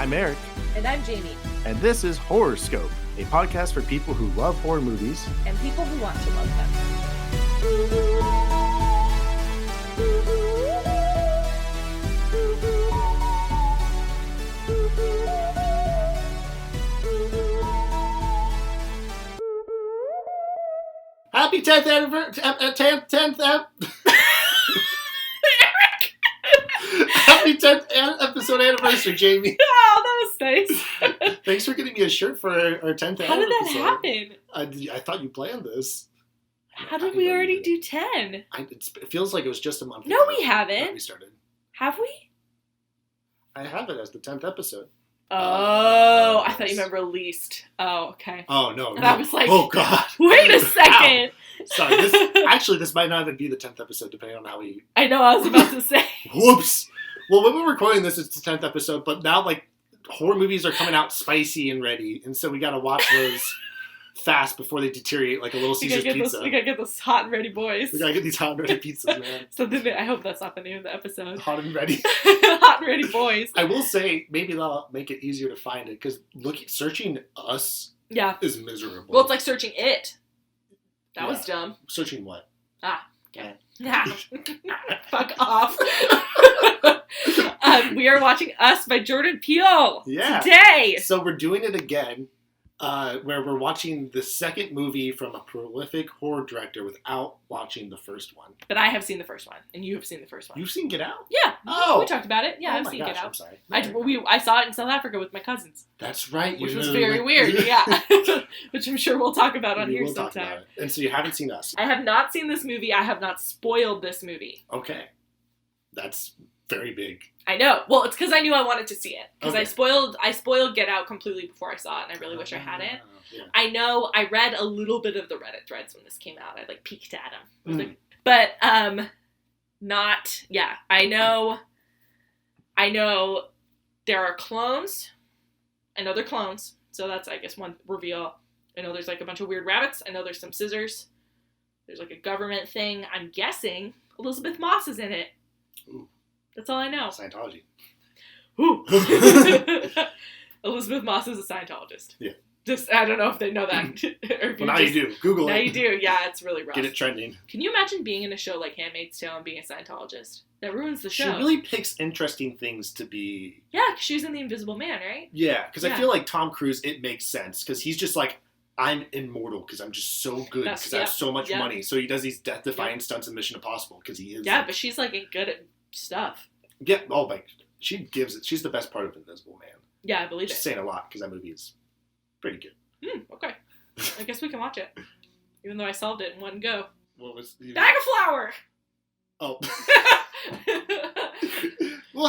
I'm Eric. And I'm Jamie. And this is Horrorscope, a podcast for people who love horror movies. And people who want to love them. Happy 10th anniversary! 10th Happy 10th episode anniversary, Jamie. Oh, that was nice. Thanks for getting me a shirt for our 10th How did that episode. happen? I thought you planned this. How did we already do 10? It feels like it was just a month No, ago we haven't. that we started. Have we? I have it as the 10th episode. Oh, I thought you meant released. Oh, okay. Oh, no. And I was like, oh, God. Wait a second. Sorry, this might not even be the 10th episode, depending on how we... I know, I was about to say. Whoops! Well, when we're recording this, it's the 10th episode, but now, horror movies are coming out spicy and ready, and so we gotta watch those fast before they deteriorate like a Little Caesar's pizza. We gotta get those hot and ready boys. We gotta get these hot and ready pizzas, man. I hope that's not the name of the episode. Hot and ready. Hot and ready boys. I will say, maybe that'll make it easier to find it, because searching us is miserable. Well, it's like searching it. That was dumb. Searching what? Okay. Fuck off. We are watching Us by Jordan Peele today. So we're doing it again, where we're watching the second movie from a prolific horror director without watching the first one. But I have seen the first one, and you have seen the first one. You've seen Get Out? Yeah. Oh. We talked about it. Yeah, I've seen Get Out. I'm sorry. I saw it in South Africa with my cousins. That's right. Which was very weird, yeah. Which I'm sure we'll talk about on here sometime. And so you haven't seen Us? I have not seen this movie. I have not spoiled this movie. Okay. That's very big. I know. Well, it's because I knew I wanted to see it. Because okay. I spoiled Get Out completely before I saw it, and I really wish I hadn't. Yeah. I know I read a little bit of the Reddit threads when this came out. I peeked at them. But not. Yeah, I know there are clones. I know they're clones, so that's I guess one reveal. I know there's a bunch of weird rabbits. I know there's some scissors. There's a government thing. I'm guessing Elizabeth Moss is in it. Ooh. That's all I know. Scientology. Ooh. Elizabeth Moss is a Scientologist. Yeah. Just, I don't know if they know that. Well, now you do. Google it. Now you do. Yeah, it's really rough. Get it trending. Can you imagine being in a show like Handmaid's Tale and being a Scientologist? That ruins the show. She really picks interesting things to be... Yeah, because she was in The Invisible Man, right? Yeah, because I feel like Tom Cruise, it makes sense. Because he's just I'm immortal because I'm just so good because I have so much money. So he does these death-defying stunts in Mission Impossible because he is... Yeah, but she's good at stuff. Yeah, she gives it. She's the best part of Invisible Man. Yeah, I believe She's saying a lot because that movie is pretty good. Okay. I guess we can watch it. Even though I solved it in one go. What was... Bag of flour! Oh. I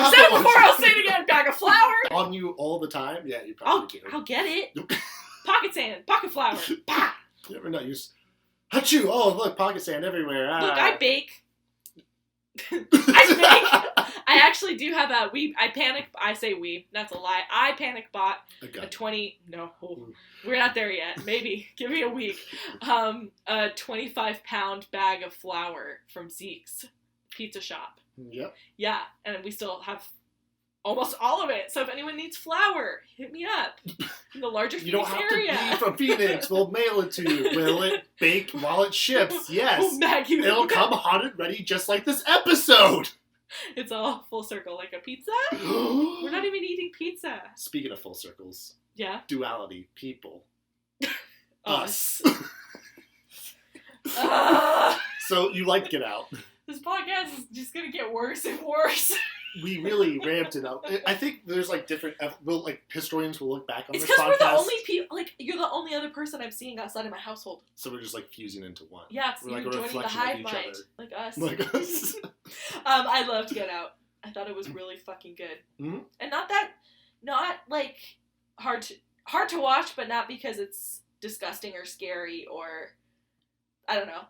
said it before, I'll say it again. Bag of flour! On you all the time? Yeah, you probably do. I'll get it. Pocket sand. Pocket flour. Bah! You never know. Achoo! Oh, look, pocket sand everywhere. Look, I bake. I actually do have I say we, that's a lie. I panic bought a 20, no, we're not there yet. Maybe, give me a week. A 25-pound bag of flour from Zeke's pizza shop. Yep. Yeah, and we still have almost all of it. So if anyone needs flour, hit me up in the larger Phoenix area. You don't have to be from Phoenix. We'll mail it to you. Will it bake while it ships? Yes. We'll mag you. It'll come hot and ready just like this episode. It's all full circle like a pizza. We're not even eating pizza. Speaking of full circles. Yeah. Duality. People. Us. So you liked Get Out. This podcast is just going to get worse and worse. We really ramped it up. I think there's different... historians will look back on this podcast. It's because we're the only people... you're the only other person I'm seeing outside of my household. So we're just fusing into one. Yeah, it's we're you're joining the hive mind. Like us. Like us. I loved Get Out. I thought it was really fucking good. Mm-hmm. And not hard to watch, but not because it's disgusting or scary or... I don't know.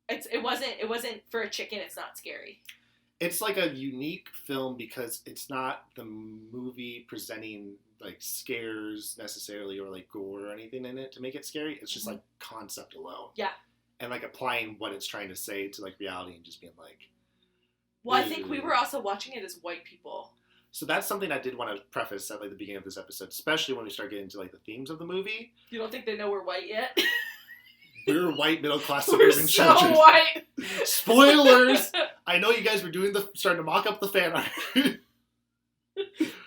It wasn't for a chicken, it's not scary. It's a unique film because it's not the movie presenting scares necessarily or gore or anything in it to make it scary. It's just concept alone. Yeah. And applying what it's trying to say to reality and just being Well, I think we were also watching it as white people. So that's something I did want to preface at like the beginning of this episode, especially when we start getting into like the themes of the movie. You don't think they know we're white yet? We're white middle class We're suburban so children. white. Spoilers! I know you guys were starting to mock up the fan art.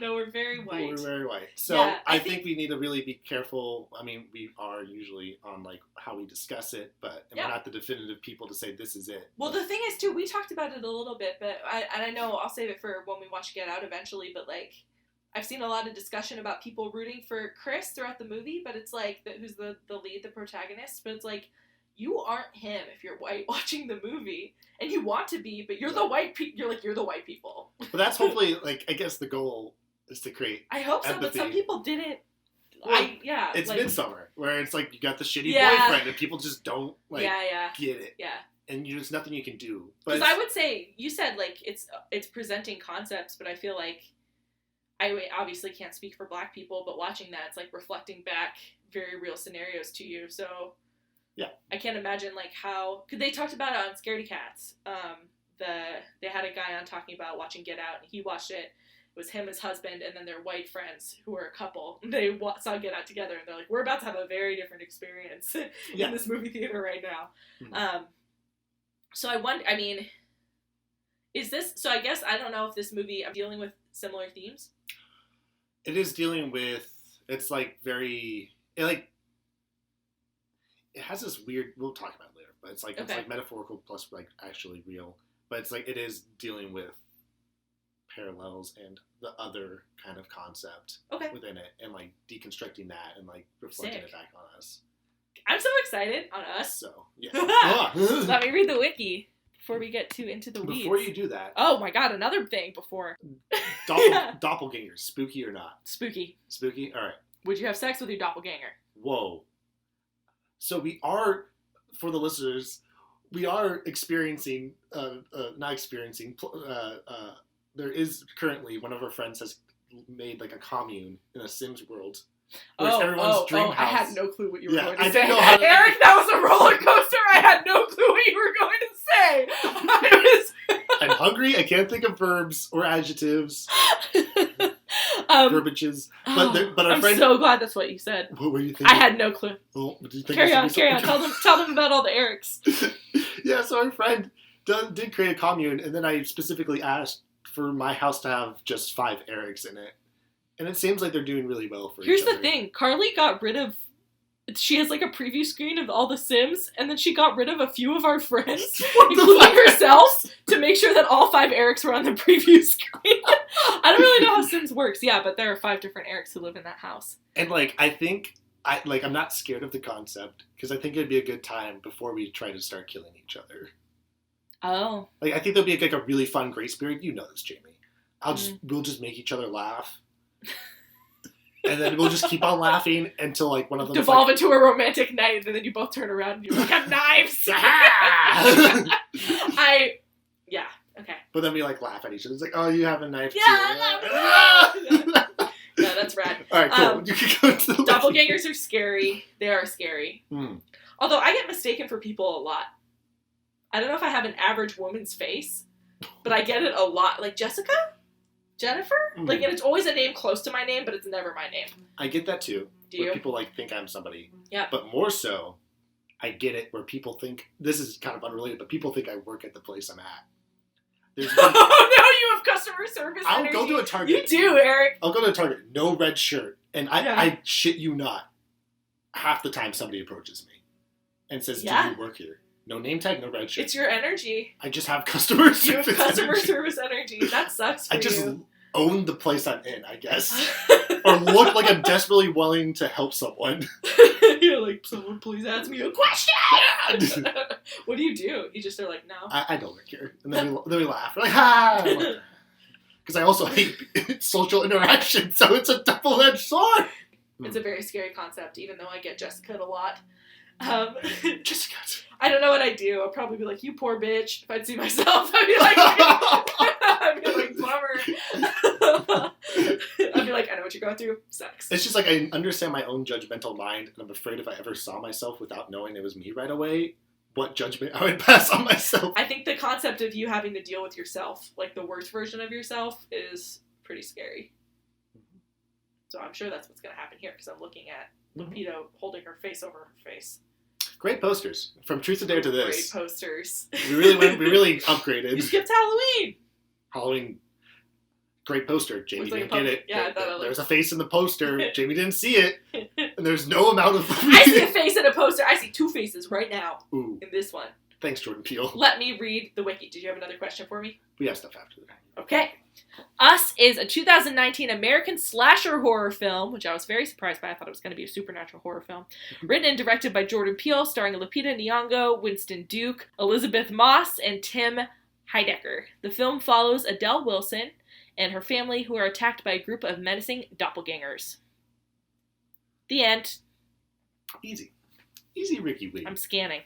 No, we're very white. We're very white. So Yeah, I think we need to really be careful. I mean, we are usually on like how we discuss it, but we're not the definitive people to say this is it. Well, the thing is too, we talked about it a little bit, but I know I'll save it for when we watch Get Out eventually. But like, I've seen a lot of discussion about people rooting for Chris throughout the movie, but it's like who's the lead, the protagonist. But it's like, you aren't him if you're white watching the movie, and you want to be, but you're the white you're the white people. But that's hopefully like I guess the goal is to create. I hope so, empathy. but some people didn't. Well, it's like, Midsummer, where it's like you got the shitty boyfriend, and people just don't like get it. Yeah. And there's nothing you can do. Because I would say you said like it's presenting concepts, but I feel like I obviously can't speak for Black people, but watching that, it's like reflecting back very real scenarios to you. So yeah, I can't imagine like how, because they talked about it on Scaredy Cats. They had a guy on talking about watching Get Out, and he watched it. It was him, his husband, and then their white friends who were a couple. They saw Get Out together, and they're like, we're about to have a very different experience in this movie theater right now. Mm-hmm. So I wonder, I mean, is this, so I guess I don't know if this movie, I'm dealing with similar themes. It is dealing with, it's like very, it has this weird, we'll talk about it later, but it's like, it's like metaphorical plus like actually real. But it's like, it is dealing with parallels and the other kind of concept within it, and like deconstructing that and like reflecting it back on us. I'm so excited on us. So yeah. Let me read the wiki before we get into the weeds. Before you do that, oh my god, another thing before doppelgangers, spooky or not? Spooky. All right. Would you have sex with your doppelganger? Whoa. So we are, for the listeners, we are experiencing, there is currently, one of our friends has made like a commune in a Sims world. Everyone's dream house. I had no clue what you were going to say. Didn't know how to... Eric, that was a roller coaster. I had no clue what you were going to say. I'm hungry. I can't think of verbs or adjectives. Verbiages. But our friend... I'm so glad that's what you said. What were you thinking? I had no clue. Well, what did you think? Carry on. Tell them about all the Erics. Yeah, so our friend did create a commune, and then I specifically asked for my house to have just 5 Erics in it. And it seems like they're doing really well for each other. Here's the thing. Carly got rid of... She has like a preview screen of all the Sims, and then she got rid of a few of our friends, including herself, to make sure that all 5 Erics were on the preview screen. I don't really know how Sims works. Yeah, but there are 5 different Erics who live in that house. And like, I think... I'm not scared of the concept, because I think it'd be a good time before we try to start killing each other. Oh. Like, I think there'll be like a really fun grace period. You know this, Jamie. We'll just make each other laugh. And then we'll just keep on laughing until like one of them devolve into a romantic night, and then you both turn around and you're like, "Got knives!" Okay. But then we like laugh at each other. It's like, oh, you have a knife too. Yeah, that's rad. All right, cool. You can go to the doppelgangers are scary. They are scary. Although I get mistaken for people a lot. I don't know if I have an average woman's face, but I get it a lot. Like Jessica? Jennifer? Like, and it's always a name close to my name, but it's never my name. I get that too. Do you? Where people like think I'm somebody. Yeah. But more so, I get it where people think, this is kind of unrelated, but people think I work at the place I'm at. Oh no, you have customer service I'll energy. go to a Target. You do, Eric. I'll go to a Target, no red shirt, and I shit you not, half the time somebody approaches me and says, do you work here? No name tag, no red shirt. It's your energy. I just have customer service energy. You have customer energy. service energy. That sucks for you. I just own the place I'm in, I guess. Or look like I'm desperately willing to help someone. You're like, someone please ask me a question! What do? You just are like, no. I don't work here. And then we laugh. We're like, ha! Because I also hate social interaction, so it's a double-edged sword! It's a very scary concept, even though I get Jessica a lot. Jessica. I don't know what I'd do. I'd probably be like, you poor bitch. If I'd see myself, I'd be like, bummer. I'd be like, I know what you're going through. Sex. It's just like I understand my own judgmental mind, and I'm afraid if I ever saw myself without knowing it was me right away, what judgment I would pass on myself. I think the concept of you having to deal with yourself, like the worst version of yourself, is pretty scary. So I'm sure that's what's going to happen here because I'm looking at Lupita holding her face over her face. Great posters. From Truth or Dare to this. Great posters. We really upgraded. You skipped Halloween. Halloween. Great poster. Jamie didn't get it. Yeah, there's a face in the poster. Jamie didn't see it. And there's no amount of... I see a face in a poster. I see 2 faces right now. Ooh. In this one. Thanks, Jordan Peele. Let me read the wiki. Did you have another question for me? We have stuff after that. Okay. Us is a 2019 American slasher horror film, which I was very surprised by. I thought it was going to be a supernatural horror film. Written and directed by Jordan Peele, starring Lupita Nyong'o, Winston Duke, Elizabeth Moss, and Tim Heidecker. The film follows Adele Wilson and her family who are attacked by a group of menacing doppelgängers. The end. Easy. Easy, Ricky Weed. I'm scanning.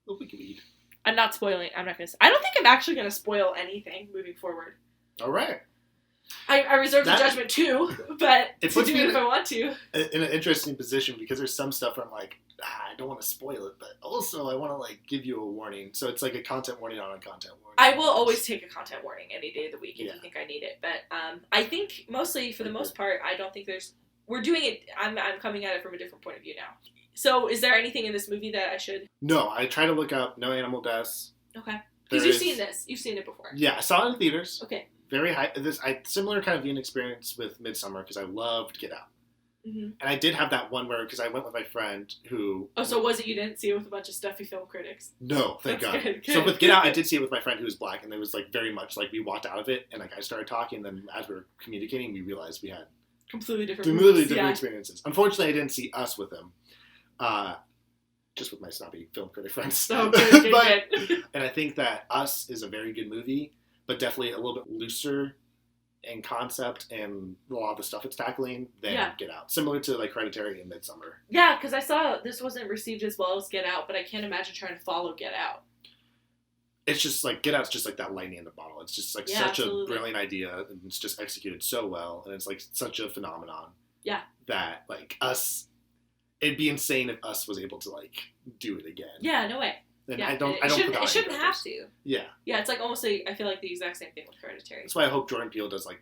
Oh, Ricky Weed. I'm not spoiling. I don't think I'm actually going to spoil anything moving forward. All right. I reserve the judgment too, but it to do it if I want to. In an interesting position because there's some stuff where I'm like, I don't want to spoil it, but also I want to like give you a warning. So it's like a content warning on a content warning. I will always take a content warning any day of the week if you think I need it. But I think mostly, for the most part, I don't think there's... We're doing it... I'm coming at it from a different point of view now. So is there anything in this movie that I should... No, I try to look up no animal deaths. Okay. Because you've seen this. You've seen it before. Yeah, I saw it in theaters. Okay. Very high. Similar kind of viewing experience with Midsommar because I loved Get Out. Mm-hmm. And I did have that one where, because I went with my friend who... Oh, so was it you didn't see it with a bunch of stuffy film critics? No, thank God. Good. So with Get Out, I did see it with my friend who was black, and it was like very much like we walked out of it, and like I started talking, and then as we were communicating, we realized we had completely different experiences. Unfortunately, I didn't see Us with him. Just with my snobby film critic friends. Oh, good. And I think that Us is a very good movie, but definitely a little bit looser in concept and a lot of the stuff it's tackling than Get Out. Similar to like Hereditary and Midsommar. Yeah, because I saw this wasn't received as well as Get Out, but I can't imagine trying to follow Get Out. It's just like, Get Out's just like that lightning in the bottle. It's just like such a brilliant idea, and it's just executed so well, and it's like such a phenomenon. Yeah. That like Us, it'd be insane if Us was able to like do it again. Yeah, no way. And I shouldn't have to. Yeah. Yeah, it's like almost I feel like the exact same thing with Hereditary. That's why I hope Jordan Peele does like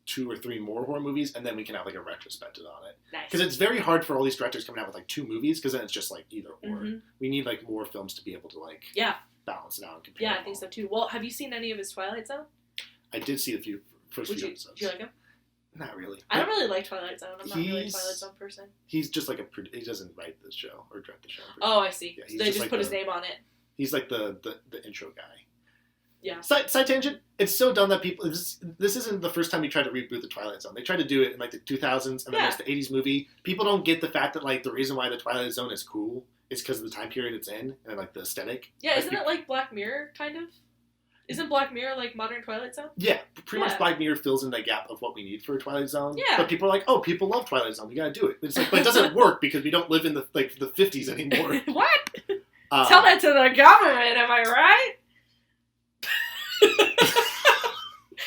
2 or 3 more horror movies, and then we can have like a retrospective on it. Nice. Because it's very hard for all these directors coming out with like 2 movies, because then it's just like either or. Mm-hmm. We need like more films to be able to like balance it out and compare. Yeah, I think so too. Well, have you seen any of his Twilight Zone? I did see the first few episodes. Do you like him? Not really. I don't really like Twilight Zone. I'm not really a Twilight Zone person. He's just like he doesn't write the show or direct the show. Oh, I see. Yeah, so they just like put his name on it. He's like the intro guy. Yeah. Side tangent. It's so dumb that people... This isn't the first time you tried to reboot the Twilight Zone. They tried to do it in like the 2000s, and then there's the 80s movie. People don't get the fact that like the reason why the Twilight Zone is cool is because of the time period it's in and like the aesthetic. Yeah, isn't it like Black Mirror, kind of? Isn't Black Mirror like modern Twilight Zone? Yeah, pretty much Black Mirror fills in that gap of what we need for a Twilight Zone. Yeah. But people are like, oh, people love Twilight Zone. We gotta do it. It's like, but it doesn't work because we don't live in the 50s anymore. What? Tell that to the government, am I right?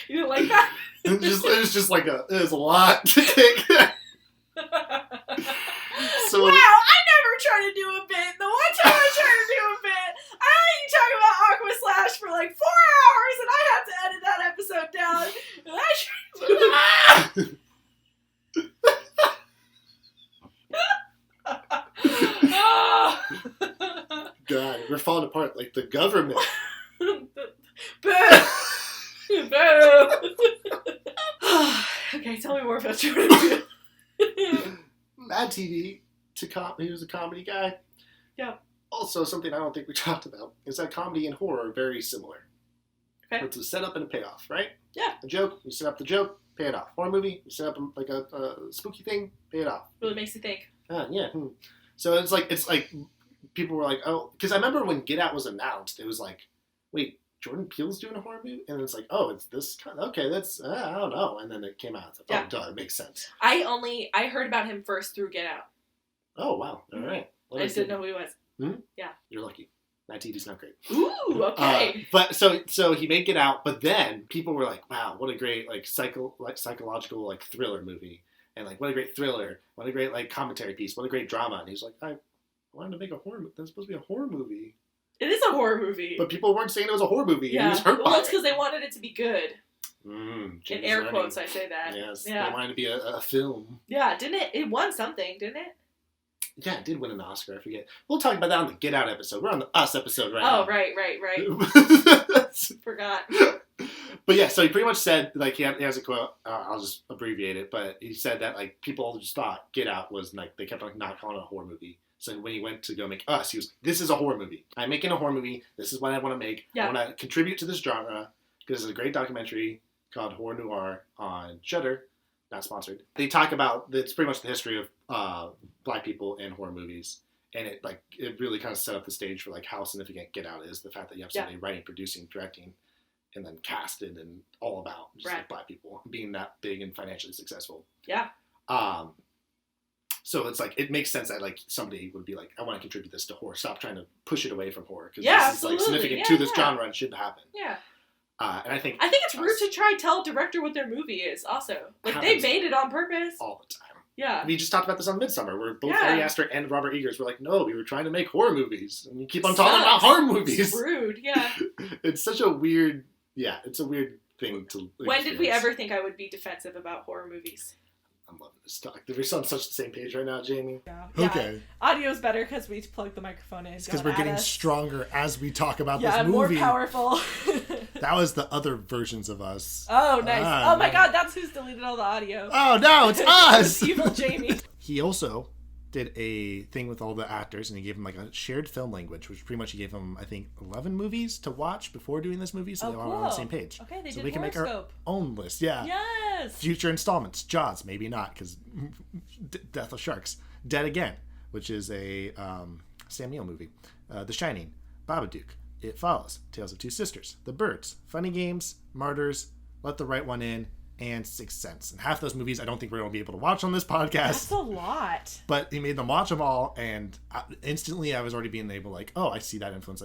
You didn't like that? It was a lot to take. So, wow, I never tried to do a bit. The one time I tried to do a bit, I heard you talking about Aqua Slash for like 4 hours, and I had to edit that episode down. And I God, we're falling apart like the government. Boo! Okay, tell me more about Jordan Peele. Mad TV he was a comedy guy. Yeah. Also, something I don't think we talked about is that comedy and horror are very similar. Okay. It's a setup and a payoff, right? Yeah. A joke, you set up the joke, pay it off. Horror movie, you set up like a spooky thing, pay it off. Really makes you think. Yeah. So it's like people were like, oh, because I remember when Get Out was announced, it was like, wait, Jordan Peele's doing a horror movie? And it's like, oh, it's this kind of, okay, that's, I don't know. And then it came out. It's like, oh, duh, it makes sense. I heard about him first through Get Out. Oh, wow. All right. Well, I just didn't know who he was. Hmm? Yeah. You're lucky. That TV's not great. Ooh, okay. But so he made Get Out, but then people were like, wow, what a great psychological like thriller movie. And like, what a great thriller. What a great like commentary piece. What a great drama. And he's like, I wanted to make a horror movie. That's supposed to be a horror movie. It is a horror movie. But people weren't saying it was a horror movie. Yeah. And he was hurt well, by it's because they wanted it to be good. In air quotes, I say that. Yes, they wanted to be a film. Yeah, didn't it? It won something, didn't it? Yeah, it did win an Oscar. I forget. We'll talk about that on the Get Out episode. We're on the Us episode right now. Oh, right. Forgot. But yeah, so he pretty much said, like, he has a quote. I'll just abbreviate it, but he said that like people just thought Get Out was like they kept like not calling it a horror movie. So when he went to go make Us, he was like, "This is a horror movie. I'm making a horror movie. This is what I want to make. I want to contribute to this genre because it's a great documentary called Horror Noir on Shudder." Not sponsored. They talk about it's pretty much the history of Black people in horror movies, and it really kind of set up the stage for like how significant Get Out is. The fact that you have somebody writing, producing, directing, and then casted and all about just like Black people being that big and financially successful. Yeah. So it's like it makes sense that like somebody would be like, I want to contribute this to horror. Stop trying to push it away from horror because this is like significant to this genre and shouldn't happen. Yeah. And I think it's rude to try and tell a director what their movie is. Also, like they made it on purpose all the time. Yeah, we just talked about this on Midsommar, where both Ari Aster and Robert Eggers were like, "No, we were trying to make horror movies, and you keep on talking about horror movies." It's rude, yeah. It's such a weird, it's a weird thing to. When did we ever think I would be defensive about horror movies? I'm loving this talk. We're on such the same page right now, Jamie. Yeah. Okay. Audio's better because we plug the microphone in. It's because we're getting stronger as we talk about this movie. More powerful. That was the other versions of Us. Oh, nice. Oh my God, that's who's deleted all the audio. Oh no, it's us! It's evil Jamie. He also did a thing with all the actors, and he gave them like a shared film language, which pretty much he gave them, I think, 11 movies to watch before doing this movie, so they were all on the same page. Okay, they so did we can make our own list. Yeah. Yes. Future installments. Jaws, maybe not, because Death of Sharks. Dead Again, which is a Sam Neill movie. The Shining, Babadook, It Follows, Tales of Two Sisters, The Birds, Funny Games, Martyrs, Let the Right One In, and Sixth Sense. And half those movies I don't think we're going to be able to watch on this podcast. That's a lot. But he made them watch them all, and instantly I was already being able like, oh, I see that influence.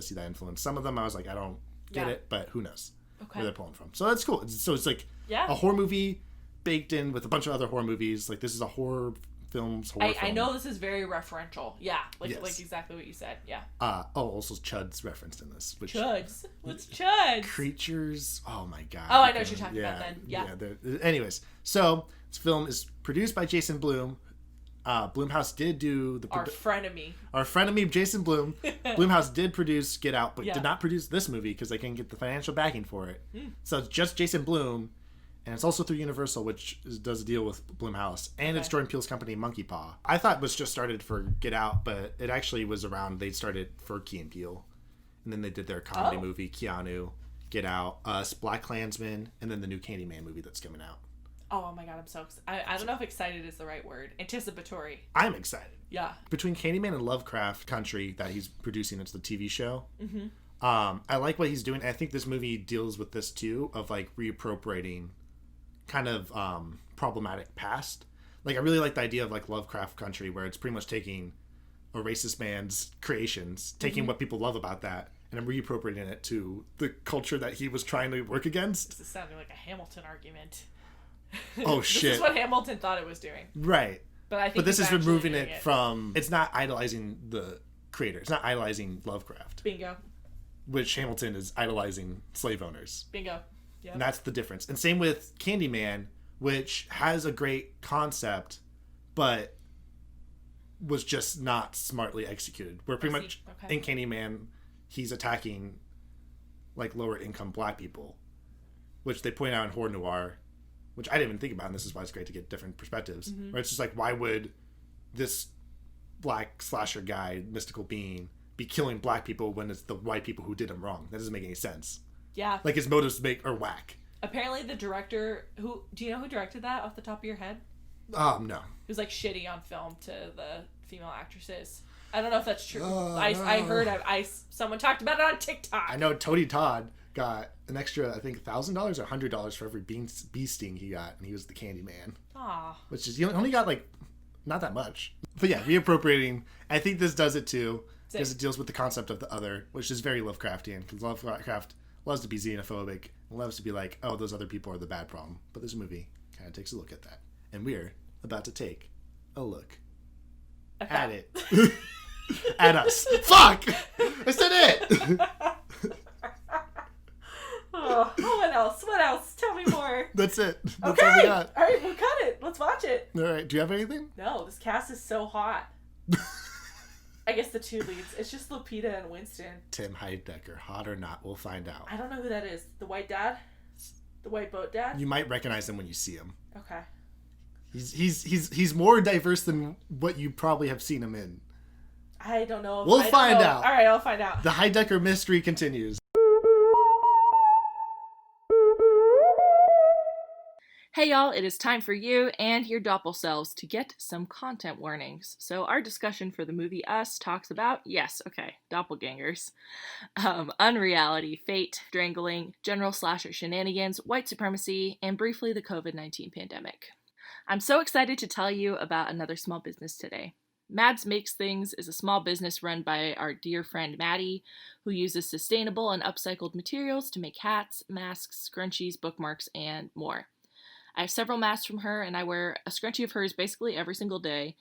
Some of them I was like, I don't get it, but who knows where they're pulling from. So that's cool. So it's like a horror movie baked in with a bunch of other horror movies. Like this is a horror film. I know this is very referential. Yeah, like exactly what you said. Yeah. Also Chud's referenced in this. Chuds? What's Chuds? Creatures. Oh my God. Oh, I know what you're talking about then. Yeah. Anyways, so this film is produced by Jason Blum. Blumhouse did do our frenemy Jason Blum. Blumhouse did produce Get Out, but did not produce this movie because they couldn't get the financial backing for it. So it's just Jason Blum. And it's also through Universal, which does a deal with Blumhouse. And it's Jordan Peele's company, Monkey Paw. I thought it was just started for Get Out, but it actually was around, they started for Key and Peele. And then they did their comedy movie, Keanu, Get Out, Us, Black Klansman, and then the new Candyman movie that's coming out. Oh my God, I'm so excited. I don't know if excited is the right word. Anticipatory. I'm excited. Yeah. Between Candyman and Lovecraft Country that he's producing, it's the TV show. Mm-hmm. I like what he's doing. I think this movie deals with this too, of like reappropriating kind of problematic past. Like I really like the idea of like Lovecraft Country, where it's pretty much taking a racist man's creations, taking what people love about that, and reappropriating it to the culture that he was trying to work against. This is sounding like a Hamilton argument. Oh shit! This is what Hamilton thought it was doing. Right. But this is removing it from. It's not idolizing the creator. It's not idolizing Lovecraft. Bingo. Which Hamilton is idolizing slave owners. Bingo. Yep. And that's the difference. And same with Candyman, which has a great concept, but was just not smartly executed. Where pretty much in Candyman, he's attacking like lower income Black people, which they point out in Horror Noir, which I didn't even think about, and this is why it's great to get different perspectives. Mm-hmm. Where it's just like, why would this Black slasher guy, mystical being, be killing Black people when it's the white people who did him wrong? That doesn't make any sense. Yeah. Like his motives are whack. Apparently the director, do you know who directed that off the top of your head? No. He was like shitty on film to the female actresses. I don't know if that's true. I heard someone talked about it on TikTok. I know Tony Todd got an extra, I think, $1,000 or $100 for every bee sting he got, and he was the Candyman. Ah. Which is, he only got like, not that much. But yeah, reappropriating. I think this does it too, because it deals with the concept of the other, which is very Lovecraftian, because Lovecraft loves to be xenophobic and loves to be like, oh, those other people are the bad problem. But this movie kind of takes a look at that. And we're about to take a look at it. At us. Fuck! I said it! Oh, what else? What else? Tell me more. That's it. That's okay. all we got. All right, we'll cut it. Let's watch it. All right. Do you have anything? No, this cast is so hot. I guess the two leads. It's just Lupita and Winston. Tim Heidecker, hot or not, we'll find out. I don't know who that is. The white dad? The white boat dad? You might recognize him when you see him. Okay. He's more diverse than what you probably have seen him in. I don't know. We'll find out. All right, I'll find out. The Heidecker mystery continues. Hey y'all, it is time for you and your doppel selves to get some content warnings. So our discussion for the movie Us talks about, doppelgängers, unreality, fate, strangling, general slasher shenanigans, white supremacy, and briefly the COVID-19 pandemic. I'm so excited to tell you about another small business today. Mads Makes Things is a small business run by our dear friend Maddie, who uses sustainable and upcycled materials to make hats, masks, scrunchies, bookmarks, and more. I have several masks from her, and I wear a scrunchie of hers basically every single day,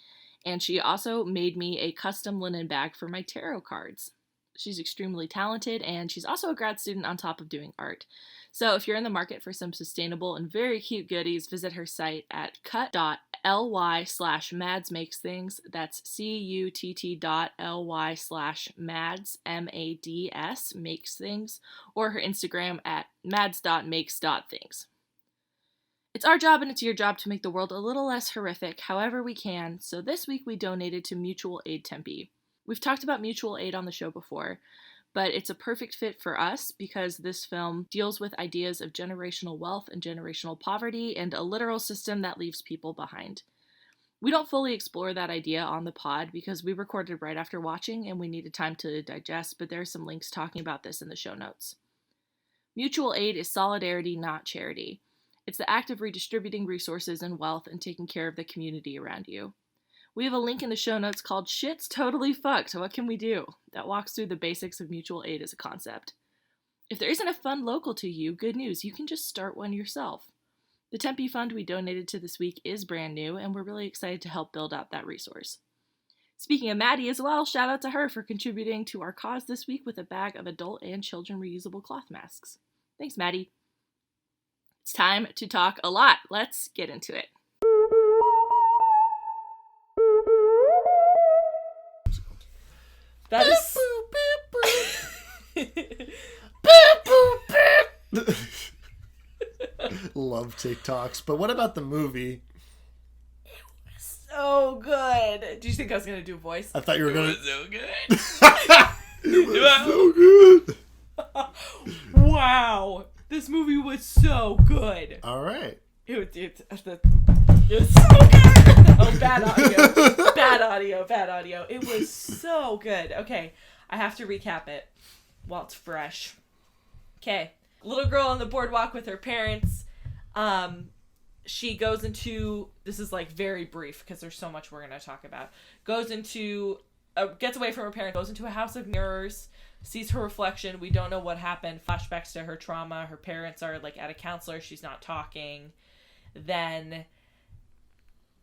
and she also made me a custom linen bag for my tarot cards. She's extremely talented, and she's also a grad student on top of doing art. So if you're in the market for some sustainable and very cute goodies, visit her site at cut.ly/madsmakesthings. That's CUTT.ly/mads, MADS, makes things, or her Instagram at mads.makes.things. It's our job and it's your job to make the world a little less horrific however we can, so this week we donated to Mutual Aid Tempe. We've talked about mutual aid on the show before, but it's a perfect fit for us because this film deals with ideas of generational wealth and generational poverty and a literal system that leaves people behind. We don't fully explore that idea on the pod because we recorded right after watching and we needed time to digest, but there are some links talking about this in the show notes. Mutual aid is solidarity, not charity. It's the act of redistributing resources and wealth and taking care of the community around you. We have a link in the show notes called Shit's Totally Fucked, What Can We Do? That walks through the basics of mutual aid as a concept. If there isn't a fund local to you, good news, you can just start one yourself. The Tempe Fund we donated to this week is brand new, and we're really excited to help build out that resource. Speaking of Maddie as well, shout out to her for contributing to our cause this week with a bag of adult and children reusable cloth masks. Thanks, Maddie. It's time to talk a lot. Let's get into it. That is... Love TikToks, but what about the movie? It was so good. Did you think I was going to do a voice? I thought you were going to... so good. It was so good. Wow. This movie was so good. All right. It was so good. Oh, bad audio. It was so good. Okay, I have to recap it while it's fresh. Okay, little girl on the boardwalk with her parents. She goes into, this is like very brief because there's so much we're going to talk about. Gets away from her parents, goes into a house of mirrors, sees her reflection. We don't know what happened. Flashbacks to her trauma. Her parents are like at a counselor. She's not talking. Then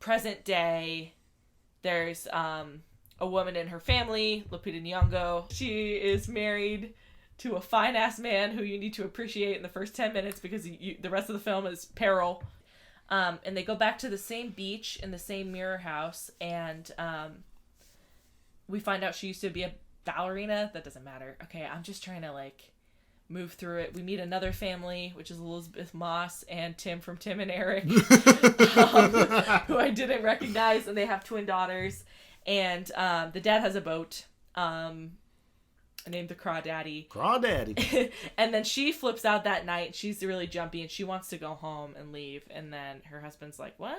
present day, there's a woman in her family, Lupita Nyong'o. She is married to a fine-ass man who you need to appreciate in the first 10 minutes because the rest of the film is peril. And they go back to the same beach in the same mirror house, and we find out she used to be a ballerina. That doesn't matter. Okay, I'm just trying to move through it. We meet another family, which is Elizabeth Moss and Tim from Tim and Eric, who I didn't recognize, and they have twin daughters. And the dad has a boat named the Crawdaddy. Crawdaddy. And then she flips out that night. She's really jumpy, and she wants to go home and leave. And then her husband's like, what?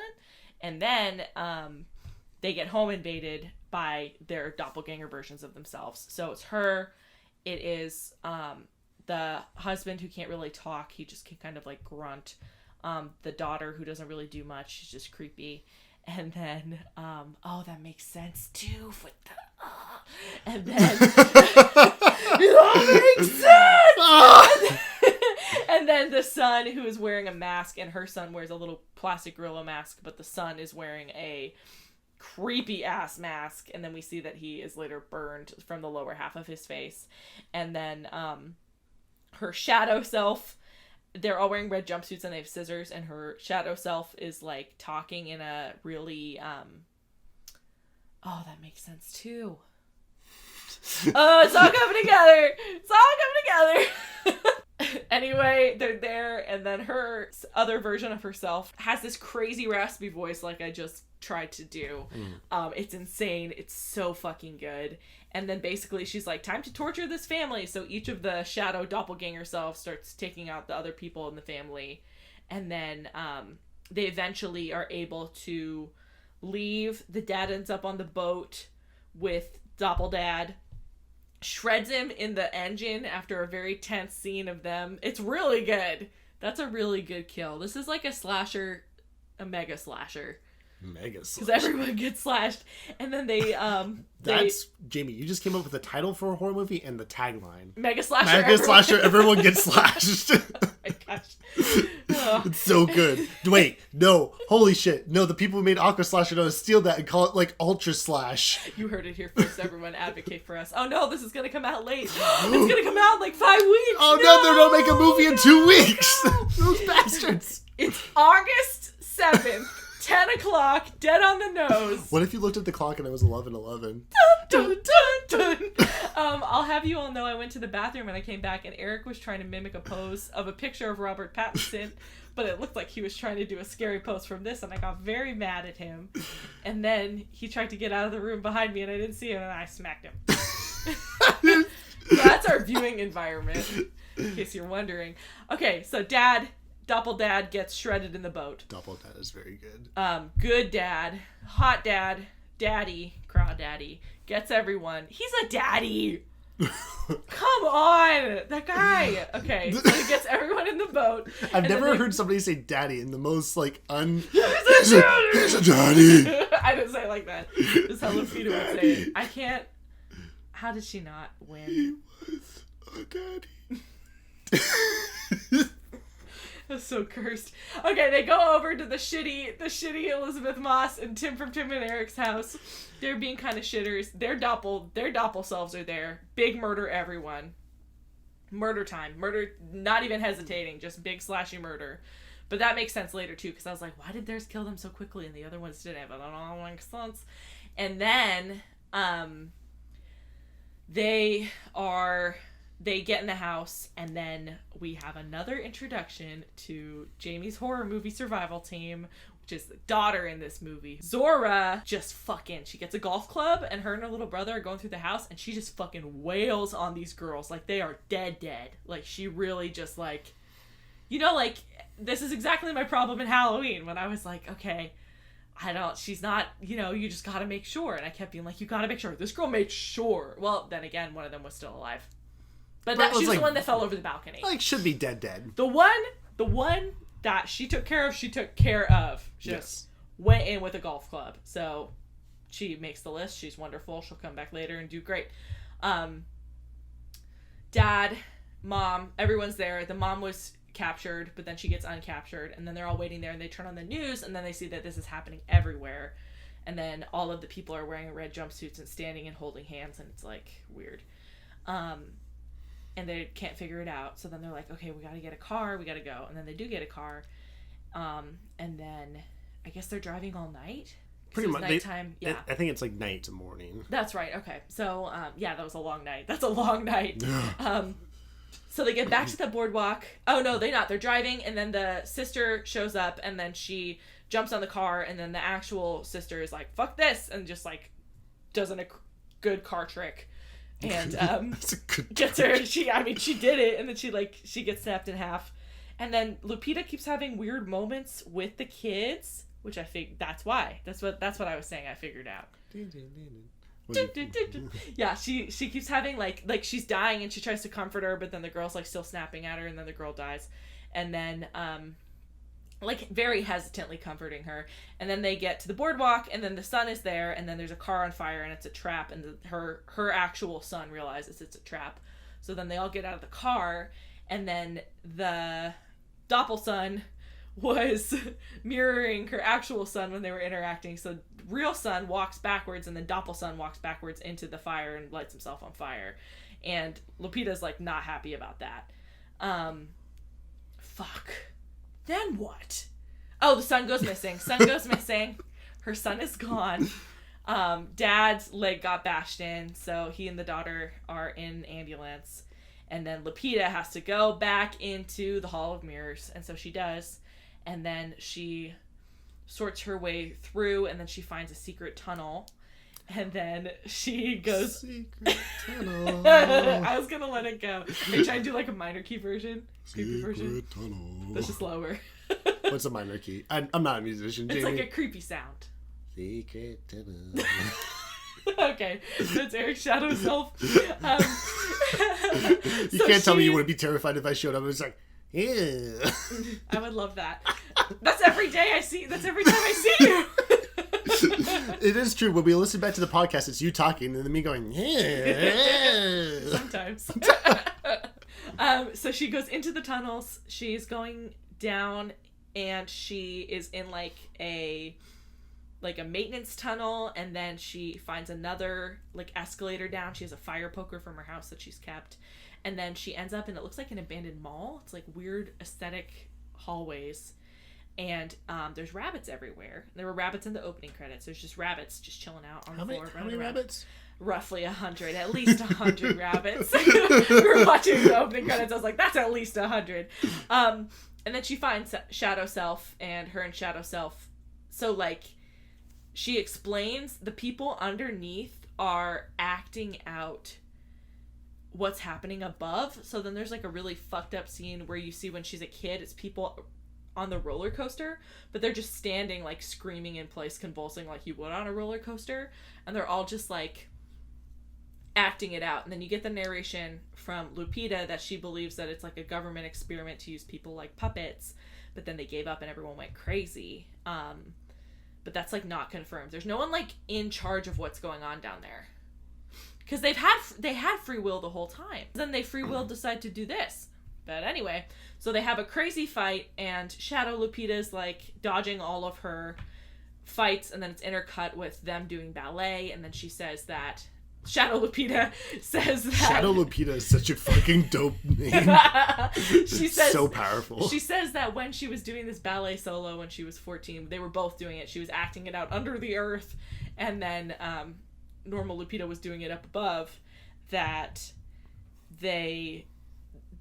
And then they get home invaded by their doppelganger versions of themselves. So it's her. It is the husband who can't really talk. He just can kind of grunt. The daughter who doesn't really do much. She's just creepy. And then, that makes sense too. And then, it all makes sense! And then the son who is wearing a mask, and her son wears a little plastic gorilla mask, but the son is wearing a creepy ass mask. And then we see that he is later burned from the lower half of his face. And then, her shadow self they're all wearing red jumpsuits and they have scissors, and her shadow self is like talking in a really oh, that makes sense too. Oh, it's all coming together. It's all coming together. Anyway, they're there, and then her other version of herself has this crazy raspy voice like I just tried to do. It's insane. It's so fucking good. And then basically she's like, time to torture this family. So each of the shadow doppelganger selves starts taking out the other people in the family. And then they eventually are able to leave. The dad ends up on the boat with Doppledad, shreds him in the engine after a very tense scene of them. It's really good. That's a really good kill. This is like a slasher, a mega slasher. Because everyone gets slashed. And then they that's Jamie, you just came up with the title for a horror movie and the tagline. Mega slasher. Slasher, everyone gets slashed. Oh my gosh. It's so good. Wait, no. Holy shit. No, the people who made Aqua Slash are gonna steal that and call it like Ultra Slash. You heard it here first, everyone. Advocate for us. Oh no, this is gonna come out late. It's gonna come out in like 5 weeks. Oh no, they're gonna make a movie in 2 weeks. Those bastards. It's August 7th. 10 o'clock, dead on the nose. What if you looked at the clock and it was 11:11? Dun, dun, dun, dun. I'll have you all know I went to the bathroom and I came back and Eric was trying to mimic a pose of a picture of Robert Pattinson, but it looked like he was trying to do a scary pose from this, and I got very mad at him. And then he tried to get out of the room behind me and I didn't see him and I smacked him. So that's our viewing environment, in case you're wondering. Okay, so Doppledad gets shredded in the boat. Doppledad is very good. Good dad, hot dad, daddy, crawdaddy, gets everyone. He's a daddy. Come on, that guy. Okay, so he gets everyone in the boat. I've never heard somebody say daddy in the most like He's a daddy. I didn't say it like that. This is how Lupita would say it. I can't. How did she not win? He was a daddy. That's so cursed. Okay, they go over to the shitty Elizabeth Moss and Tim from Tim and Eric's house. They're being kind of shitters. Their doppel selves are there. Big murder everyone. Murder time. Murder, not even hesitating, just big slashy murder. But that makes sense later too, because I was like, why did theirs kill them so quickly and the other ones didn't? But that all makes sense. And then they get in the house, and then we have another introduction to Jamie's horror movie survival team, which is the daughter in this movie. Zora just she gets a golf club, and her and her little brother are going through the house, and she just fucking wails on these girls like they are dead. Like, she really just like, like, this is exactly my problem in Halloween, when I was like, okay, she's not, you just gotta make sure. And I kept being like, you gotta make sure. This girl made sure. Well, then again, one of them was still alive. But she was like, the one that fell over the balcony. Like, should be dead. The one that she took care of. Just went in with a golf club. So she makes the list. She's wonderful. She'll come back later and do great. Dad, mom, everyone's there. The mom was captured, but then she gets uncaptured. And then they're all waiting there, and they turn on the news, and then they see that this is happening everywhere. And then all of the people are wearing red jumpsuits and standing and holding hands, and it's like weird. And they can't figure it out. So then they're like, okay, we got to get a car. We got to go. And then they do get a car. And then I guess they're driving all night. Pretty much. Nighttime. Yeah. I think it's like night to morning. That's right. Okay. So, that was a long night. That's a long night. So they get back to the boardwalk. Oh, no, they're not. They're driving. And then the sister shows up, and then she jumps on the car. And then the actual sister is like, fuck this. And just like does a good car trick. And gets her. She did it, and then she gets snapped in half. And then Lupita keeps having weird moments with the kids, which I think that's why. That's what I was saying. I figured out. Yeah, she keeps having like she's dying and she tries to comfort her, but then the girl's like still snapping at her, and then the girl dies, and then very hesitantly comforting her. And then they get to the boardwalk, and then the son is there, and then there's a car on fire, and it's a trap, and her actual son realizes it's a trap. So then they all get out of the car, and then the doppel son was mirroring her actual son when they were interacting. So real son walks backwards, and then doppel son walks backwards into the fire and lights himself on fire. And Lupita's like not happy about that. fuck. Then what? Oh, the son goes missing. Son goes missing. Her son is gone. Dad's leg got bashed in, so he and the daughter are in an ambulance. And then Lupita has to go back into the Hall of Mirrors, and so she does. And then she sorts her way through, and then she finds a secret tunnel. And then she goes... Secret tunnel. I was gonna let it go. Are you trying to do like a minor key version? Creepy version? Tunnel. That's just lower. What's a minor key? I'm not a musician, Jamie. It's like a creepy sound. Secret tunnel. Okay, that's Eric's shadow self. You can't tell me you wouldn't be terrified if I showed up and was like, ew. I would love that. That's every day I see. That's every time I see you. It is true. When we listen back to the podcast, it's you talking and then me going, yeah. Sometimes. So she goes into the tunnels. She's going down, and she is in like a maintenance tunnel, and then she finds another like escalator down. She has a fire poker from her house that she's kept, and then she ends up in, it looks like an abandoned mall. It's like weird aesthetic hallways, and there's rabbits everywhere. There were rabbits in the opening credits. There's just rabbits just chilling out on the floor. How many rabbits? Roughly 100, at least 100 rabbits. We were watching the opening credits. I was like, that's at least 100. And then she finds Shadow Self, and her and Shadow Self. So like, she explains the people underneath are acting out what's happening above. So then there's like a really fucked up scene where you see when she's a kid, it's people on the roller coaster, but they're just standing like screaming in place, convulsing like you would on a roller coaster, and they're all just like acting it out. And then you get the narration from Lupita that she believes that it's like a government experiment to use people like puppets, but then they gave up and everyone went crazy. But that's like not confirmed. There's no one like in charge of what's going on down there, because they had free will the whole time. Then they free will decide to do this. But anyway, so they have a crazy fight, and Shadow Lupita's like dodging all of her fights, and then it's intercut with them doing ballet, and then she says that Shadow Lupita says that Shadow Lupita is such a fucking dope name. She says so powerful. She says that when she was doing this ballet solo when she was 14, they were both doing it. She was acting it out under the earth, and then normal Lupita was doing it up above. That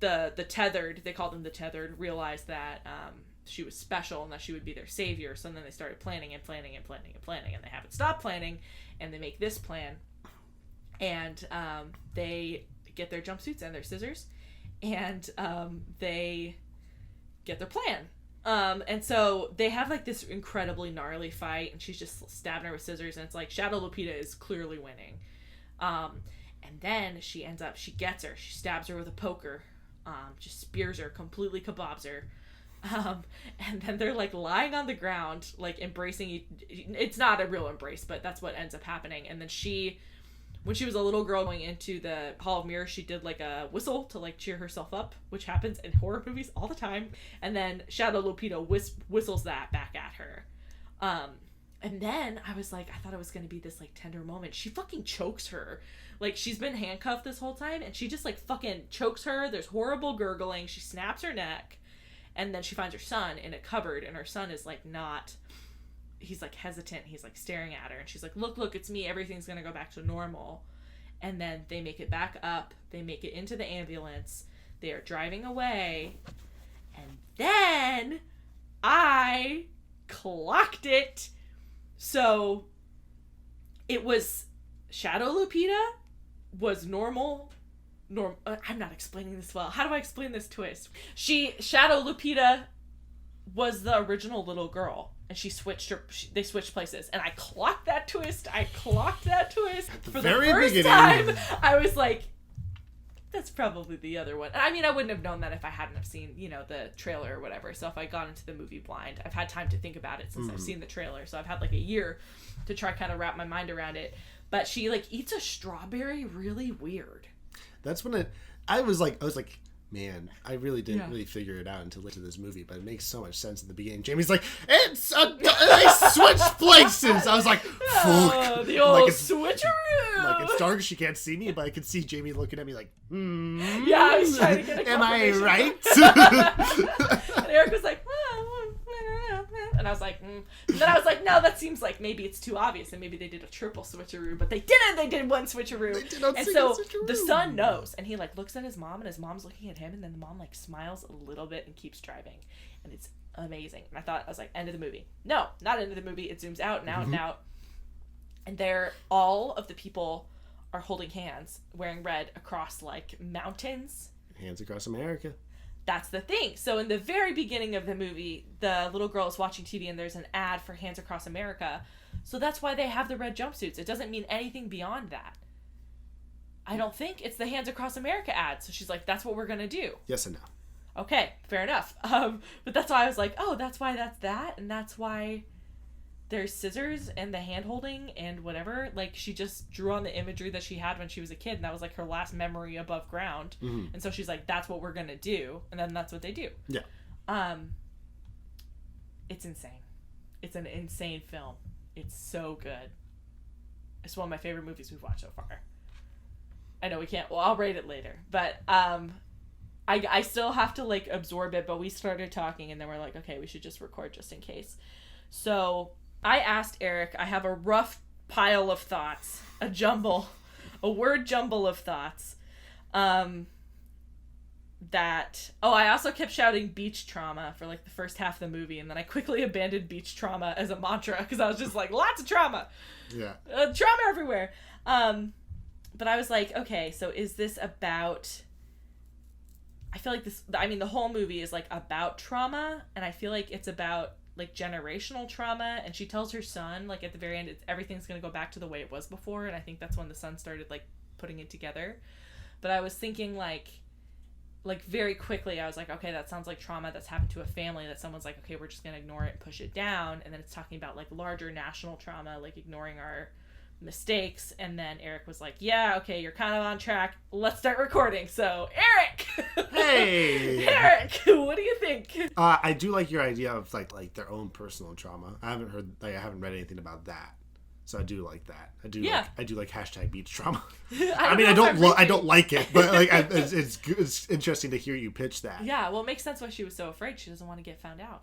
the tethered, they called them the tethered, realized that she was special and that she would be their savior. So then they started planning, and they haven't stopped planning, and they make this plan. And they get their jumpsuits and their scissors, and they get their plan. And so they have like this incredibly gnarly fight, and she's just stabbing her with scissors, and it's like Shadow Lupita is clearly winning. And then she gets her, she stabs her with a poker, just spears her, completely kebabs her. And then they're like lying on the ground, like embracing. It's not a real embrace, but that's what ends up happening. And then when she was a little girl going into the Hall of Mirrors, she did like a whistle to like cheer herself up, which happens in horror movies all the time. And then Shadow Lupita whistles that back at her. And then I was like, I thought it was going to be this like tender moment. She fucking chokes her. Like, she's been handcuffed this whole time, and she just like fucking chokes her. There's horrible gurgling. She snaps her neck. And then she finds her son in a cupboard, and her son is like not... He's like hesitant. He's like staring at her, and she's like, look, it's me. Everything's going to go back to normal. And then they make it back up. They make it into the ambulance. They are driving away. And then I clocked it. So it was Shadow Lupita was normal. I'm not explaining this well. How do I explain this twist? Shadow Lupita was the original little girl, and they switched places, and I clocked that twist. For the first time. I was like, that's probably the other one. I mean, I wouldn't have known that if I hadn't have seen, the trailer or whatever. So if I got into the movie blind, I've had time to think about it since I've seen the trailer. So I've had like a year to try kind of wrap my mind around it. But she like eats a strawberry really weird. That's when I was like, Man, I really didn't really figure it out until later this movie, but it makes so much sense at the beginning. Jamie's like, they switched places. I was like, fuck. The old switcheroo. Like, it's dark, she can't see me, but I could see Jamie looking at me like, Yeah, I was trying to get a am I right? And Eric was like, and I was like, And then I was like, no, that seems like maybe it's too obvious, and maybe they did a triple switcheroo, but they didn't. They did one switcheroo. And so the son knows, and he like looks at his mom, and his mom's looking at him, and then the mom like smiles a little bit and keeps driving, and it's amazing. And I was like, end of the movie. No, not end of the movie. It zooms out and out and out, and all of the people are holding hands, wearing red across like mountains. Hands across America. That's the thing. So in the very beginning of the movie, the little girl is watching TV and there's an ad for Hands Across America. So that's why they have the red jumpsuits. It doesn't mean anything beyond that. I don't think it's the Hands Across America ad. So she's like, that's what we're going to do. Yes and no. Okay, fair enough. But that's why I was like, oh, that's why that's that. And that's why there's scissors and the hand holding and whatever. Like, she just drew on the imagery that she had when she was a kid, and that was like her last memory above ground. And so she's like, that's what we're gonna do, and then that's what they do. Yeah. It's insane. It's an insane film. It's so good. It's one of my favorite movies we've watched so far. I know we can't, well, I'll rate it later, but I still have to like absorb it. But we started talking, and then we're like, okay, we should just record just in case. So I asked Eric, I have a rough pile of thoughts, a word jumble of thoughts, I also kept shouting beach trauma for like the first half of the movie, and then I quickly abandoned beach trauma as a mantra, because I was just like, lots of trauma. Yeah. Trauma everywhere. But I was like, okay, so is this about... I feel like the whole movie is like about trauma, and I feel like it's about like generational trauma, and she tells her son like at the very end everything's gonna go back to the way it was before, and I think that's when the son started like putting it together. But I was thinking like very quickly I was like, okay, that sounds like trauma that's happened to a family, that someone's like, okay, we're just gonna ignore it and push it down. And then it's talking about like larger national trauma, like ignoring our mistakes. And then Eric was like, yeah, okay, you're kind of on track, let's start recording. So Eric, hey Eric, what do you think? I do like your idea of like their own personal trauma. I haven't read anything about that, so I do like that. I do like hashtag beach trauma. I don't like it, but like it's interesting to hear you pitch that. Yeah, well, it makes sense why she was so afraid. She doesn't want to get found out.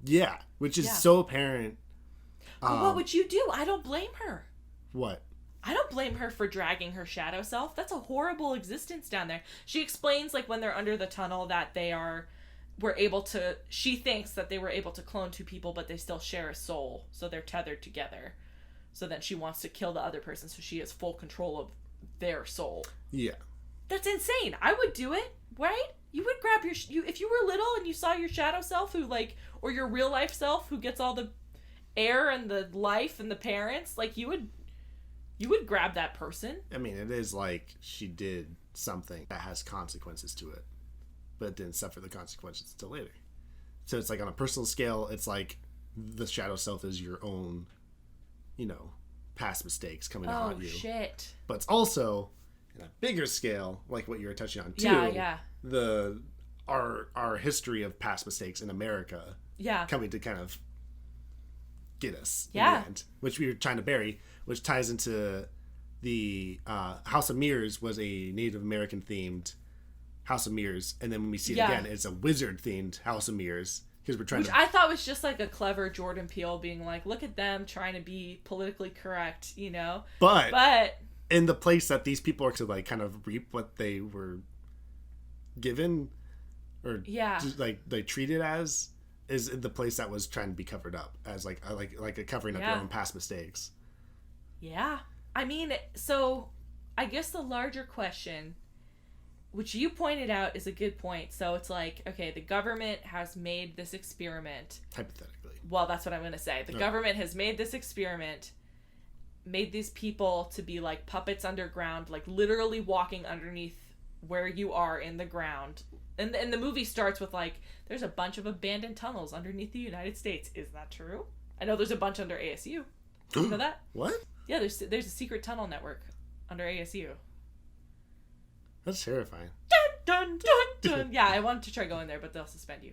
Yeah, which is so apparent. But what would you do? I don't blame her. What? I don't blame her for dragging her shadow self. That's a horrible existence down there. She explains, like, when they're under the tunnel that she thinks that they were able to clone two people, but they still share a soul, so they're tethered together. So then she wants to kill the other person, so she has full control of their soul. Yeah. That's insane. I would do it, right? You would grab if you were little and you saw your shadow self who, like, or your real life self who gets all the air and the life and the parents, like, you would grab that person. I mean, it is like she did something that has consequences to it, but it didn't suffer the consequences until later. So it's like on a personal scale, it's like the shadow self is your own, past mistakes coming to haunt you. Oh, shit. But it's also, in a bigger scale, like what you were touching on too, our history of past mistakes in America coming to kind of get us in the end, which we were trying to bury, which ties into the House of Mirrors was a Native American themed House of Mirrors, and then when we see it again, it's a wizard themed House of Mirrors, because we're trying which I thought was just like a clever Jordan Peele being like, look at them trying to be politically correct, but in the place that these people are to like kind of reap what they were given, or like they treat it as, is the place that was trying to be covered up as like a covering up your own past mistakes. Yeah. I mean, so I guess the larger question, which you pointed out, is a good point. So it's like, okay, the government has made this experiment. Hypothetically. Well, that's what I'm going to say. The government has made this experiment, made these people to be like puppets underground, like literally walking underneath where you are in the ground. And the movie starts with like, there's a bunch of abandoned tunnels underneath the United States. Is that true? I know there's a bunch under ASU. You know that? What? Yeah, there's a secret tunnel network under ASU. That's terrifying. dun, dun, dun. Yeah, I wanted to try going there, but they'll suspend you.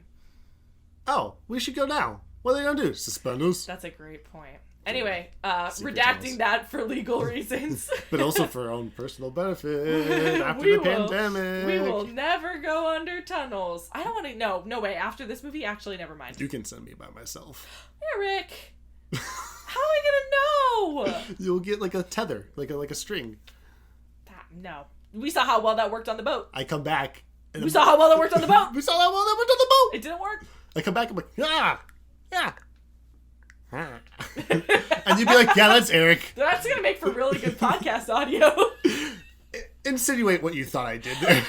Oh, we should go now. What are they going to do? Suspend us? That's a great point. Anyway, redacting that for legal reasons. But also for our own personal benefit after the pandemic. We will never go under tunnels. I don't want to... No way. After this movie, actually, never mind. You can send me by myself. Eric! How am I going to know? You'll get like a tether, like a string. No. We saw how well that worked on the boat. I come back. We saw how well that worked on the boat. We saw how well that worked on the boat. It didn't work. I come back, I'm like, yeah. And you'd be like, yeah, that's Eric. That's going to make for really good podcast audio. Insinuate what you thought I did there.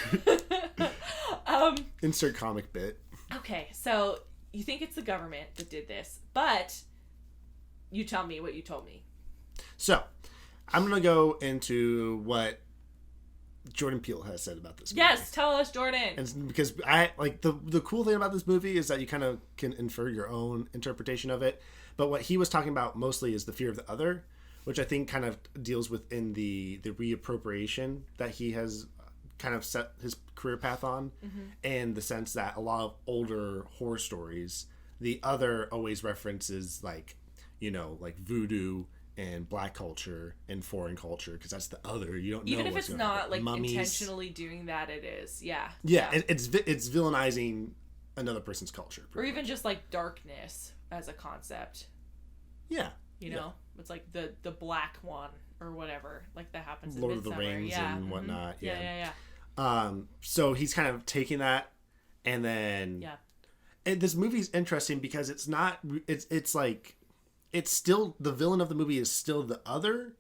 Insert comic bit. Okay, so you think it's the government that did this, but you tell me what you told me. So, I'm going to go into what Jordan Peele has said about this movie. Yes, tell us, Jordan. And because I like the cool thing about this movie is that you kind of can infer your own interpretation of it. But what he was talking about mostly is the fear of the other, which I think kind of deals within the reappropriation that he has kind of set his career path on, and the sense that a lot of older horror stories, the other always references like voodoo and black culture and foreign culture, because that's the other. You don't know even if it's not like mummies. Intentionally doing that. It is, yeah. It's villainizing another person's culture, or even just like darkness as a concept. Yeah, it's like the black one or whatever, like that happens in Lord of the Midsummer. Rings and whatnot. Yeah. So he's kind of taking that, and then and this movie's interesting because it's not. It's like. It's still, the villain of the movie is still the other,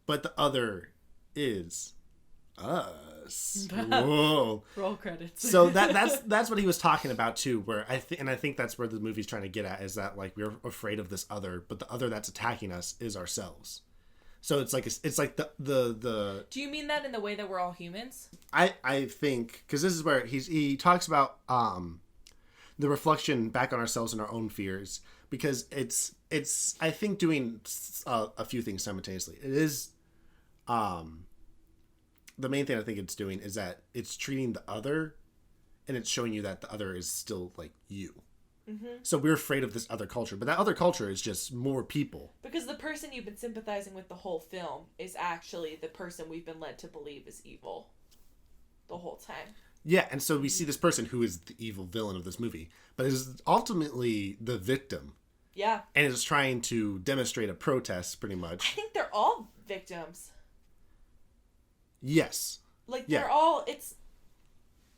but the other is us. Whoa. Roll credits. So that's what he was talking about too, where I think that's where the movie's trying to get at, is that like we're afraid of this other, but the other that's attacking us is ourselves. So it's like the Do you mean that in the way that we're all humans? I think, because this is where he talks about the reflection back on ourselves and our own fears, because it's I think doing a few things simultaneously. It is the main thing I think it's doing is that it's treating the other, and it's showing you that the other is still like you. So we're afraid of this other culture, but that other culture is just more people. Because the person you've been sympathizing with the whole film is actually the person we've been led to believe is evil the whole time. Yeah, and so we see this person who is the evil villain of this movie, but is ultimately the victim. Yeah. And is trying to demonstrate a protest, pretty much. I think they're all victims. Yes. Like, they're all,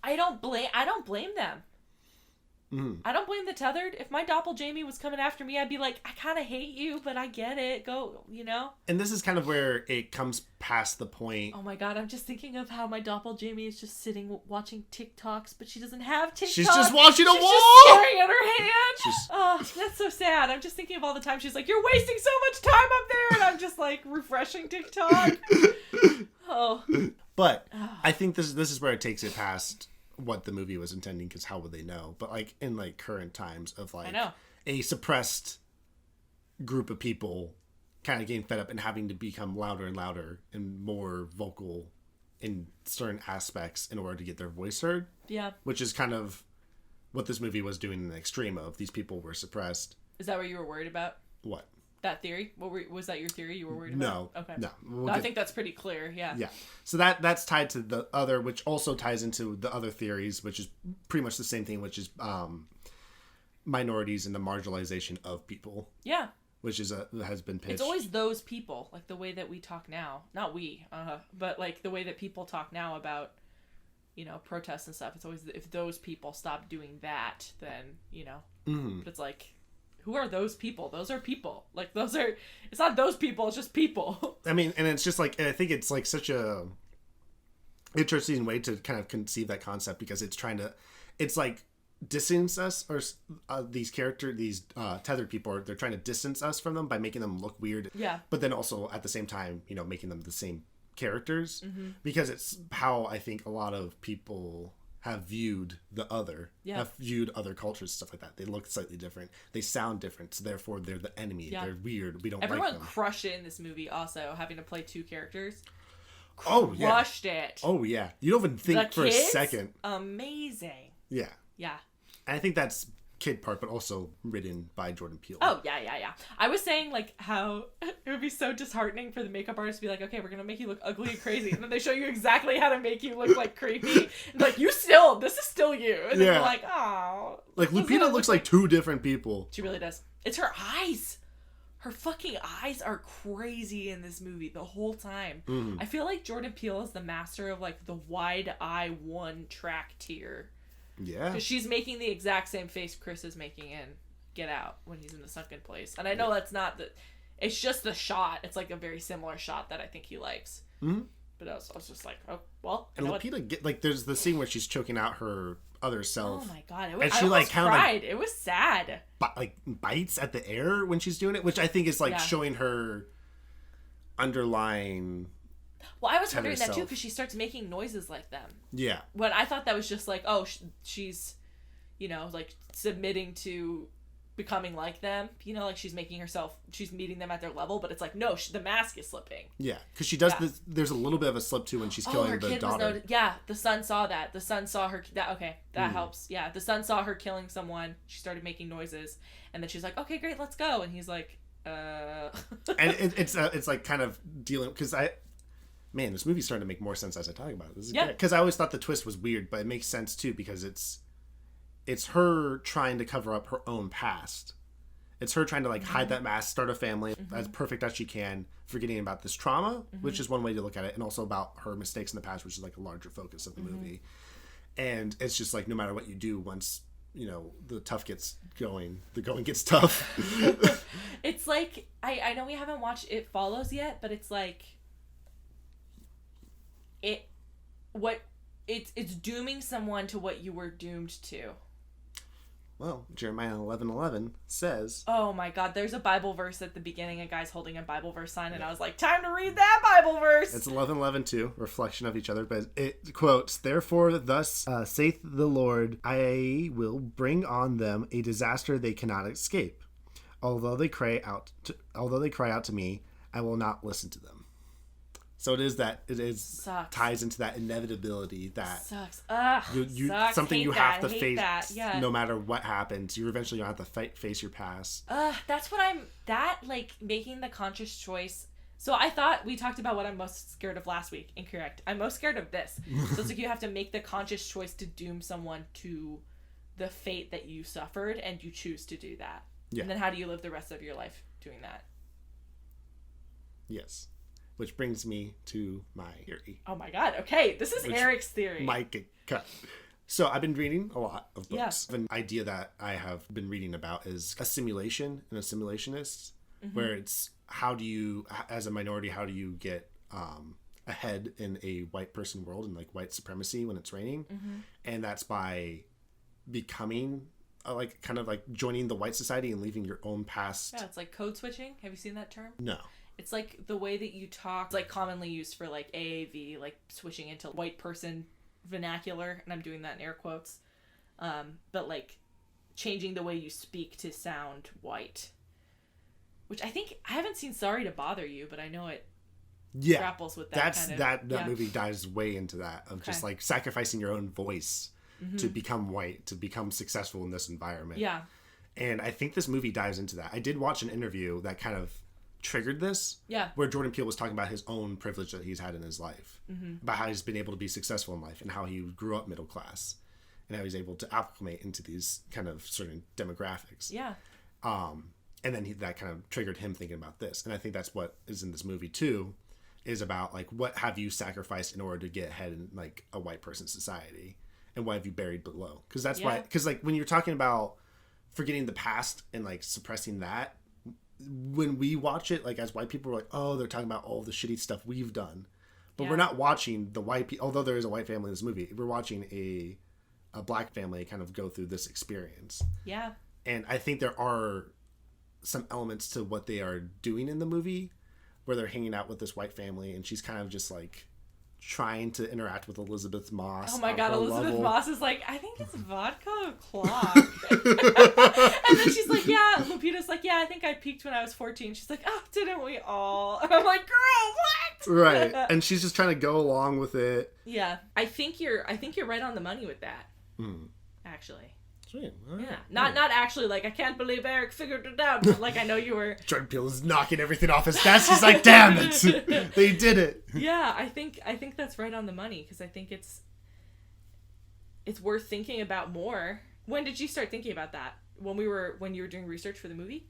I don't blame them. I don't blame the tethered. If my Doppelgänger was coming after me, I'd be like, I kind of hate you, but I get it. Go, And this is kind of where it comes past the point. Oh my God, I'm just thinking of how my Doppelgänger is just sitting watching TikToks, but she doesn't have TikToks. She's just watching a wall! She's just staring at her hand! Oh, that's so sad. I'm just thinking of all the time she's like, you're wasting so much time up there! And I'm just like, refreshing TikTok. Oh. But I think this is where it takes it past what the movie was intending, because how would they know? But like in like current times of like a suppressed group of people kind of getting fed up and having to become louder and louder and more vocal in certain aspects in order to get their voice heard. Yeah. Which is kind of what this movie was doing in the extreme of. These people were suppressed. Is that what you were worried about? What? That theory? Was that your theory you were worried about? No. Okay. No. I think that's pretty clear, yeah. Yeah. So that's tied to the other, which also ties into the other theories, which is pretty much the same thing, which is minorities and the marginalization of people. Yeah. Which is has been pitched. It's always those people, like the way that we talk now. Not we, but like the way that people talk now about, protests and stuff. It's always, if those people stop doing that, then, But it's like, who are those people? Those are people. Like, it's not those people, it's just people. I mean, and it's just like, I think it's like such a interesting way to kind of conceive that concept, because it's like distance us, or these tethered people, they're trying to distance us from them by making them look weird. Yeah. But then also at the same time, making them the same characters, because it's how I think a lot of people have viewed the other, have viewed other cultures, stuff like that. They look slightly different. They sound different, so therefore they're the enemy. Yeah. They're weird. We don't like them. Everyone crushed it in this movie also, having to play two characters. crushed it. Oh yeah, you don't even think for a second. Amazing. Yeah. Yeah. And I think that's kid part, but also written by Jordan Peele. Oh yeah. I was saying like how it would be so disheartening for the makeup artist to be like, okay, we're gonna make you look ugly and crazy, and then they show you exactly how to make you look like creepy. And like this is still you, and then you're like, oh. Like Lupita looks like two different people. She really does. It's her eyes. Her fucking eyes are crazy in this movie the whole time. I feel like Jordan Peele is the master of like the wide eye one track tier. Yeah. Because she's making the exact same face Chris is making in Get Out when he's in the sunken place. And I know that's not the... It's just the shot. It's like a very similar shot that I think he likes. Mm-hmm. But I was just like, oh, well... And Lupita, there's the scene where she's choking out her other self. Oh my God. And she like kind of cried. It was sad. Bites at the air when she's doing it, which I think is like showing her underlying... Well, I was wondering that too, because she starts making noises like them. Yeah. When I thought that was just like, oh, she's, like submitting to becoming like them. Like she's meeting them at their level, but it's like, no, the mask is slipping. Yeah, because she does this. There's a little bit of a slip too when she's killing the daughter. The son saw that. The son saw her. That helps. Yeah, the son saw her killing someone. She started making noises, and then she's like, okay, great, let's go. And he's like, And it's like kind of dealing because Man, this movie's starting to make more sense as I talk about it. This is great. Because I always thought the twist was weird, but it makes sense too because it's her trying to cover up her own past. It's her trying to hide that mask, start a family as perfect as she can, forgetting about this trauma, which is one way to look at it, and also about her mistakes in the past, which is like a larger focus of the movie. And it's just like no matter what you do, once the tough gets going, the going gets tough. It's like I know we haven't watched It Follows yet, but it's like. It's dooming someone to what you were doomed to. Well, Jeremiah 11:11 says... Oh my God, there's a Bible verse at the beginning, a guy's holding a Bible verse sign, and I was like, time to read that Bible verse! It's 11:11 too, reflection of each other, but it quotes, "Therefore thus saith the Lord, I will bring on them a disaster they cannot escape. Although they cry out to me, I will not listen to them." So Sucks. ties into that inevitability that sucks. Sucks. Something you have to face yeah. no matter what happens. You eventually have to face your past. That's what making the conscious choice. So I thought we talked about what I'm most scared of last week. Incorrect. I'm most scared of this. So it's like you have to make the conscious choice to doom someone to the fate that you suffered, and you choose to do that. Yeah. And then how do you live the rest of your life doing that? Yes. Which brings me to my theory. Oh my God. Okay. This is Eric's theory. Might get cut. So I've been reading a lot of books. Yeah. An idea that I have been reading about is a simulation and a simulationist, where it's how do you, as a minority, how do you get ahead in a white person world and like white supremacy when it's raining? And that's by becoming kind of joining the white society and leaving your own past. Yeah, it's like code switching. Have you seen that term? No. It's like the way that you talk, like commonly used for like AAV, like switching into white person vernacular, and I'm doing that in air quotes. But like changing the way you speak to sound white. Which I haven't seen Sorry to Bother You, but I know it grapples with that kind of... That movie dives way into that, of just like sacrificing your own voice to become white, to become successful in this environment. Yeah. And I think this movie dives into that. I did watch an interview that kind of triggered this, where Jordan Peele was talking about his own privilege that he's had in his life, about how he's been able to be successful in life and how he grew up middle class and how he's able to acclimate into these kind of certain demographics. And then that kind of triggered him thinking about this, and I think that's what is in this movie too, is about like what have you sacrificed in order to get ahead in like a white person's society, and what have you buried below? Because that's why, because like when you're talking about forgetting the past and like suppressing that, when we watch it, like as white people, we're like, oh, they're talking about all the shitty stuff we've done, but we're not watching the white people. Although there is a white family in this movie, we're watching a black family kind of go through this experience. Yeah. And I think there are some elements to what they are doing in the movie, where they're hanging out with this white family, and she's kind of just like trying to interact with Elizabeth Moss. Oh my god, Elizabeth Moss is like, I think it's vodka or clock. And then she's like, yeah, Lupita's like, yeah, I think I peaked when I was 14. She's like, oh, didn't we all? And I'm like, girl, what? Right. And she's just trying to go along with it. Yeah. I think you're right on the money with that. Actually. Sweet. Yeah. Not actually like, I can't believe Eric figured it out, but like I know you were. Jordan Peele is knocking everything off his desk. He's like, damn it. They did it. Yeah, I think that's right on the money, because I think it's worth thinking about more. When did you start thinking about that? When you were doing research for the movie?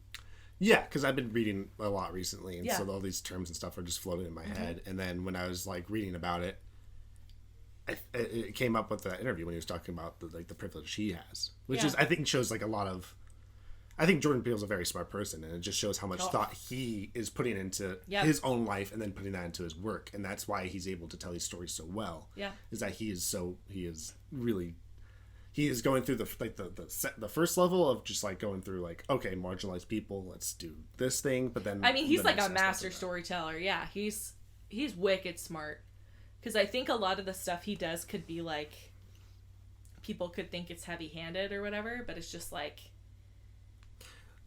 Yeah, because I've been reading a lot recently, and so all these terms and stuff are just floating in my head. And then when I was like reading about it, it came up with that interview when he was talking about the privilege he has, which is, I think, shows like a lot of. I think Jordan Peele's a very smart person, and it just shows how much thought he is putting into his own life and then putting that into his work, and that's why he's able to tell these stories so well. Yeah, is that he is going through the first level of just like going through like, okay, marginalized people, let's do this thing, but then he's like a master storyteller. Yeah, he's wicked smart. Because I think a lot of the stuff he does could be like, people could think it's heavy-handed or whatever, but it's just like,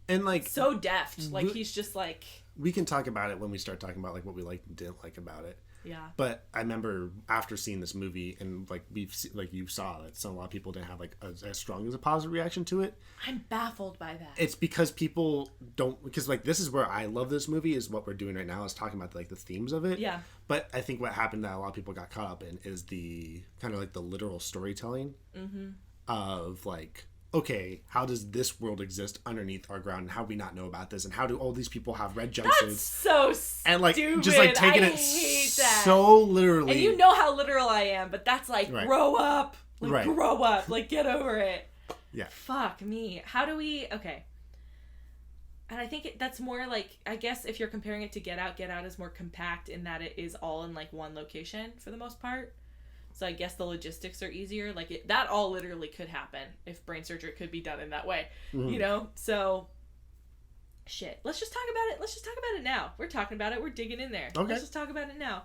and like so deft. Like he's just like. We can talk about it when we start talking about like what we liked and didn't like about it. Yeah. But I remember after seeing this movie, and like you saw that a lot of people didn't have like as strong as a positive reaction to it. I'm baffled by that. It's because people don't, because like this is where I love this movie, is what we're doing right now, is talking about like the themes of it. Yeah. But I think what happened that a lot of people got caught up in is the kind of like the literal storytelling of like, okay, how does this world exist underneath our ground, and how do we not know about this, and how do all these people have red jumpsuits? That's so stupid. And like just like taking it so literally. And you know how literal I am, but that's like, grow up. Like grow up. Like get over it. Yeah. Fuck me. How do we okay. And I think that's more like, I guess if you're comparing it to Get Out is more compact in that it is all in like one location for the most part. So I guess the logistics are easier. Like that all literally could happen if brain surgery could be done in that way, you know? So shit, let's just talk about it. Let's just talk about it now. We're talking about it. We're digging in there. Okay. Let's just talk about it now.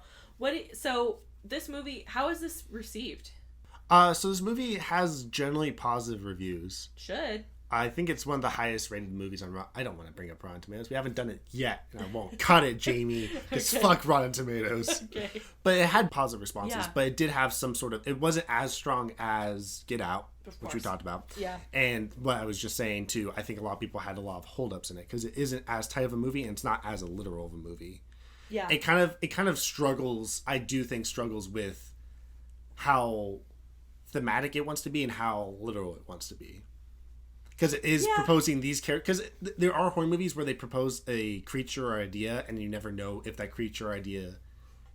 So this movie, how is this received? So this movie has generally positive reviews. Should. I think it's one of the highest rated movies on I don't want to bring up Rotten Tomatoes. We haven't done it yet, and I won't. Cut it, Jamie. Because fuck Rotten Tomatoes. Okay. But it had positive responses, but it did have some sort of, it wasn't as strong as Get Out, which we talked about. Yeah. And what I was just saying too, I think a lot of people had a lot of holdups in it because it isn't as tight of a movie, and it's not as literal of a movie. Yeah. It kind of struggles, I do think struggles with how thematic it wants to be and how literal it wants to be. Because it is proposing these characters. Because there are horror movies where they propose a creature or idea, and you never know if that creature or idea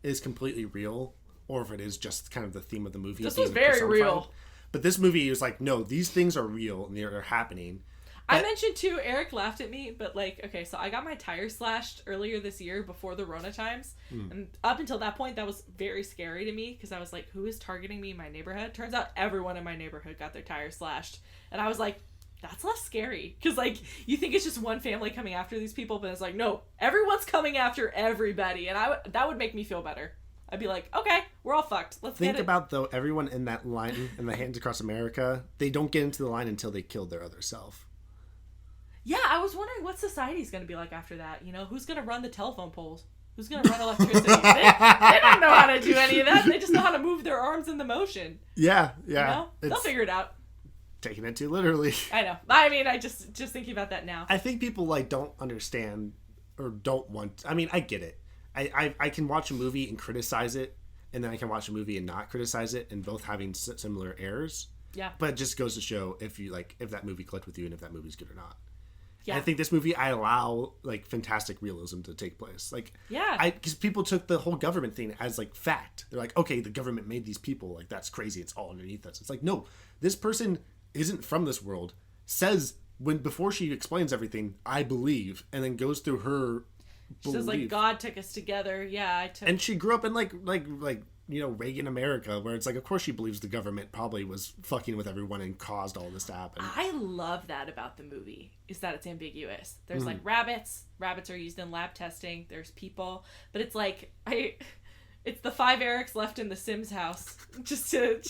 is completely real or if it is just kind of the theme of the movie. This was very real. But this movie is like, no, these things are real and they're happening. I mentioned too, Eric laughed at me, but like, okay, so I got my tires slashed earlier this year before the Rona times. And up until that point, that was very scary to me because I was like, who is targeting me in my neighborhood? Turns out everyone in my neighborhood got their tires slashed. And I was like, that's less scary, because like you think it's just one family coming after these people, but it's like, no, everyone's coming after everybody, and that would make me feel better. I'd be like, okay, we're all fucked. Let's think about though, everyone in that line in the Hands Across America, they don't get into the line until they killed their other self. Yeah, I was wondering what society's going to be like after that. You know, who's going to run the telephone poles? Who's going to run electricity? They don't know how to do any of that. They just know how to move their arms in the motion. Yeah. You know? They'll figure it out. Taking it too literally. I know. I mean, I just thinking about that now. I think people like don't understand or don't want. I mean, I get it. I can watch a movie and criticize it, and then I can watch a movie and not criticize it, and both having similar errors. Yeah. But it just goes to show if that movie clicked with you and if that movie's good or not. Yeah. And I think this movie, I allow like fantastic realism to take place. Like, because people took the whole government thing as like fact. They're like, okay, the government made these people. Like, that's crazy. It's all underneath us. It's like, no, this person isn't from this world, says before she explains everything, I believe, and then goes through her she says like, God took us together. And she grew up in like you know, Reagan America, where it's like, of course she believes the government probably was fucking with everyone and caused all this to happen. I love that about the movie, is that it's ambiguous. There's like rabbits are used in lab testing, there's people, but it's like It's the 5 Erics left in the Sims house. Just to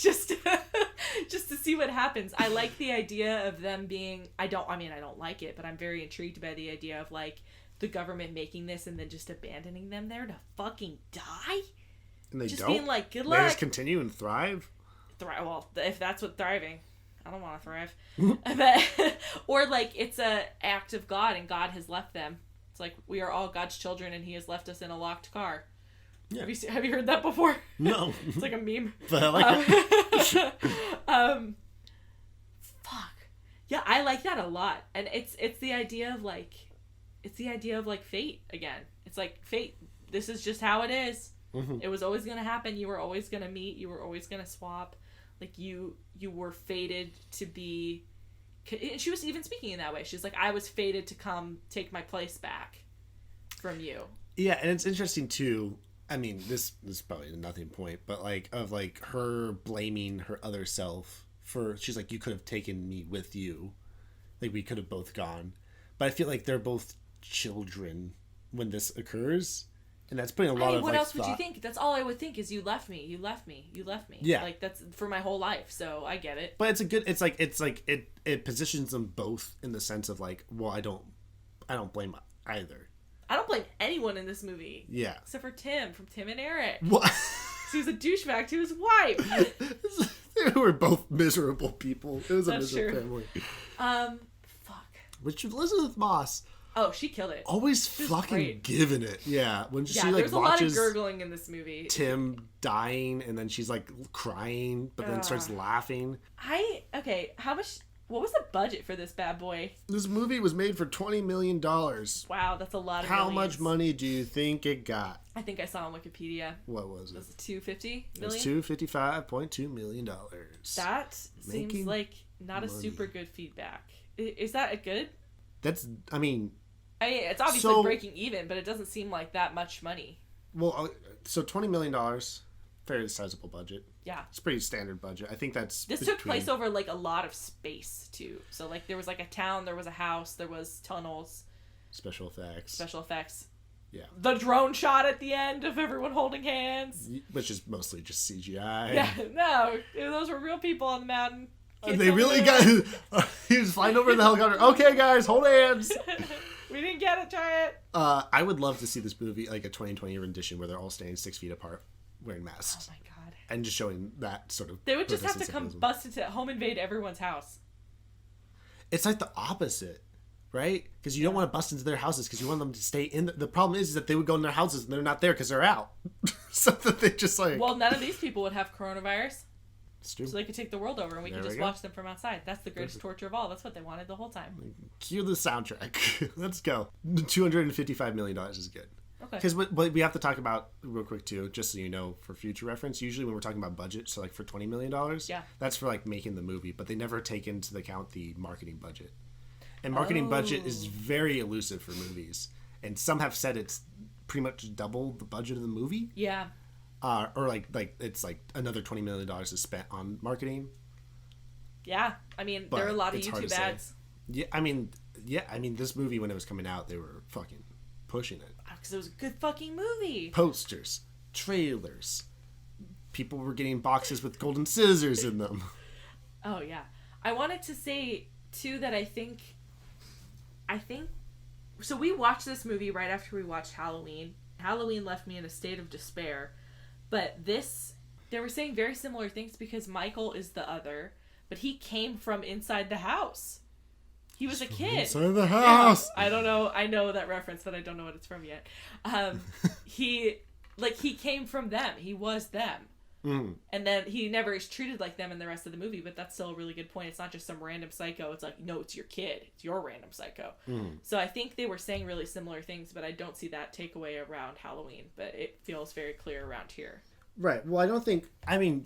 see what happens. I like the idea of them being... I don't like it, but I'm very intrigued by the idea of, like, the government making this and then just abandoning them there to fucking die? And they just don't? Being like, good luck. They just continue and thrive? Well, if that's what thriving... I don't want to thrive. Or, like, it's a act of God and God has left them. It's like, we are all God's children and he has left us in a locked car. Yeah. Have you heard that before? No. It's like a meme. But I like it. Fuck. Yeah, I like that a lot. And it's the idea of like fate again. It's like fate. This is just how it is. Mm-hmm. It was always going to happen. You were always going to meet. You were always going to swap. Like you were fated to be. She was even speaking in that way. She's like, I was fated to come take my place back from you. Yeah, and it's interesting too. I mean, this is probably a nothing point, but like of like her blaming her other self for, she's like, you could have taken me with you, like we could have both gone, but I feel like they're both children when this occurs, and that's putting a lot of. What else would you think? That's all I would think is you left me. Yeah, like that's for my whole life, so I get it. But it positions them both in the sense of like, well, I don't blame either. I don't blame anyone in this movie. Yeah. Except for Tim from Tim and Eric. What? He was a douchebag to his wife. They were both miserable people. It was a miserable family. Fuck. Which Elizabeth Moss. Oh, she killed it. Always fucking great. Giving it. Yeah. When she like there's watches a lot of gurgling in this movie. Tim dying and then she's like crying, but then starts laughing. How much... What was the budget for this bad boy? This movie was made for $20 million. Wow, that's a lot of How much money do you think it got? I think I saw on Wikipedia. What was it? Was it $250 million? It was $255.2 million. That seems like not money. A super good feedback. Is that a good? That's, I mean, it's obviously breaking even, but it doesn't seem like that much money. Well, so $20 million, fairly sizable budget. Yeah. It's a pretty standard budget. I think that's... This took place over, like, a lot of space, too. So, like, there was, like, a town, there was a house, there was tunnels. Special effects. Yeah. The drone shot at the end of everyone holding hands. Which is mostly just CGI. Yeah, no. Those were real people on the mountain. They really got... He was flying over the helicopter. Okay, guys, hold hands. We didn't get it, try it. I would love to see this movie, like, a 2020 rendition where they're all standing 6 feet apart, wearing masks. Oh, my God. And just showing that sort of... They would just have to come bust into home invade everyone's house. It's like the opposite, right? Because you don't want to bust into their houses because you want them to stay in... The problem is that they would go in their houses and they're not there because they're out. So that they just like... Well, none of these people would have coronavirus. It's true. So they could take the world over and we could just watch them from outside. That's the greatest torture of all. That's what they wanted the whole time. Cue the soundtrack. Let's go. $255 million is good. Okay. Because what we have to talk about real quick too, just so you know, for future reference, usually when we're talking about budget, so like for $20 million, that's for like making the movie, but they never take into account the marketing budget. And marketing budget is very elusive for movies. And some have said it's pretty much double the budget of the movie. Yeah. Or like it's like another $20 million is spent on marketing. Yeah. I mean, there are a lot of YouTube ads. Yeah, I mean, this movie, when it was coming out, they were fucking pushing it. Because it was a good fucking movie. Posters, trailers, people were getting boxes with golden scissors in them. Oh yeah, I wanted to say too that I think so. We watched this movie right after we watched Halloween. Halloween left me in a state of despair, but they were saying very similar things because Michael is the other, but he came from inside the house. He was a kid. Inside the house. Yeah, I don't know. I know that reference, but I don't know what it's from yet. He came from them. He was them. Mm. And then he never is treated like them in the rest of the movie, but that's still a really good point. It's not just some random psycho. It's like, no, it's your kid. It's your random psycho. Mm. So I think they were saying really similar things, but I don't see that takeaway around Halloween, but it feels very clear around here. Right. Well,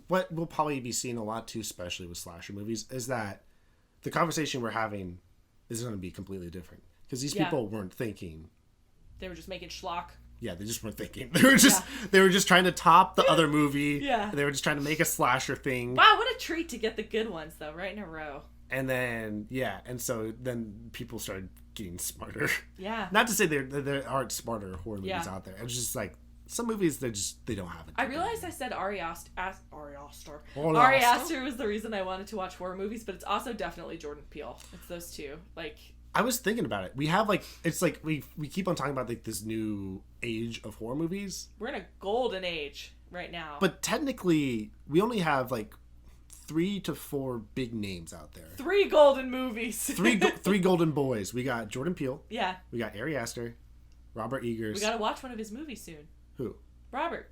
what we'll probably be seeing a lot too, especially with slasher movies, is that the conversation we're having is going to be completely different. Because these people weren't thinking. They were just making schlock. Yeah, they just weren't thinking. They were just trying to top the other movie. Yeah. They were just trying to make a slasher thing. Wow, what a treat to get the good ones, though, right in a row. And then, and so then people started getting smarter. Yeah. Not to say there aren't smarter horror movies out there. It's just like, some movies they don't have it. I realized I said Ari Aster was the reason I wanted to watch horror movies, but it's also definitely Jordan Peele. It's those two. Like, I was thinking about it. We have like, it's like we keep on talking about like this new age of horror movies. We're in a golden age right now. But technically, we only have like 3 to 4 big names out there. 3 golden movies. three golden boys. We got Jordan Peele. Yeah. We got Ari Aster, Robert Eggers. We gotta watch one of his movies soon. Who? Robert,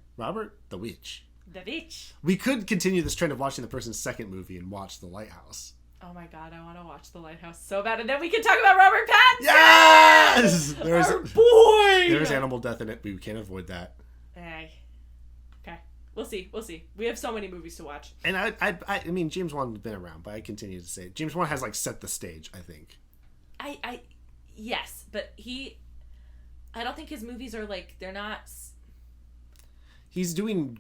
the Witch. The Witch. We could continue this trend of watching the person's second movie and watch The Lighthouse. Oh my god, I want to watch The Lighthouse so bad, and then we can talk about Robert Pattinson. Yes, our boy. There's animal death in it, but we can't avoid that. Okay, we'll see. We have so many movies to watch. And I mean, James Wan's been around, but I continue to say James Wan has like set the stage. I think. Yes, but I don't think his movies are like, they're not. He's doing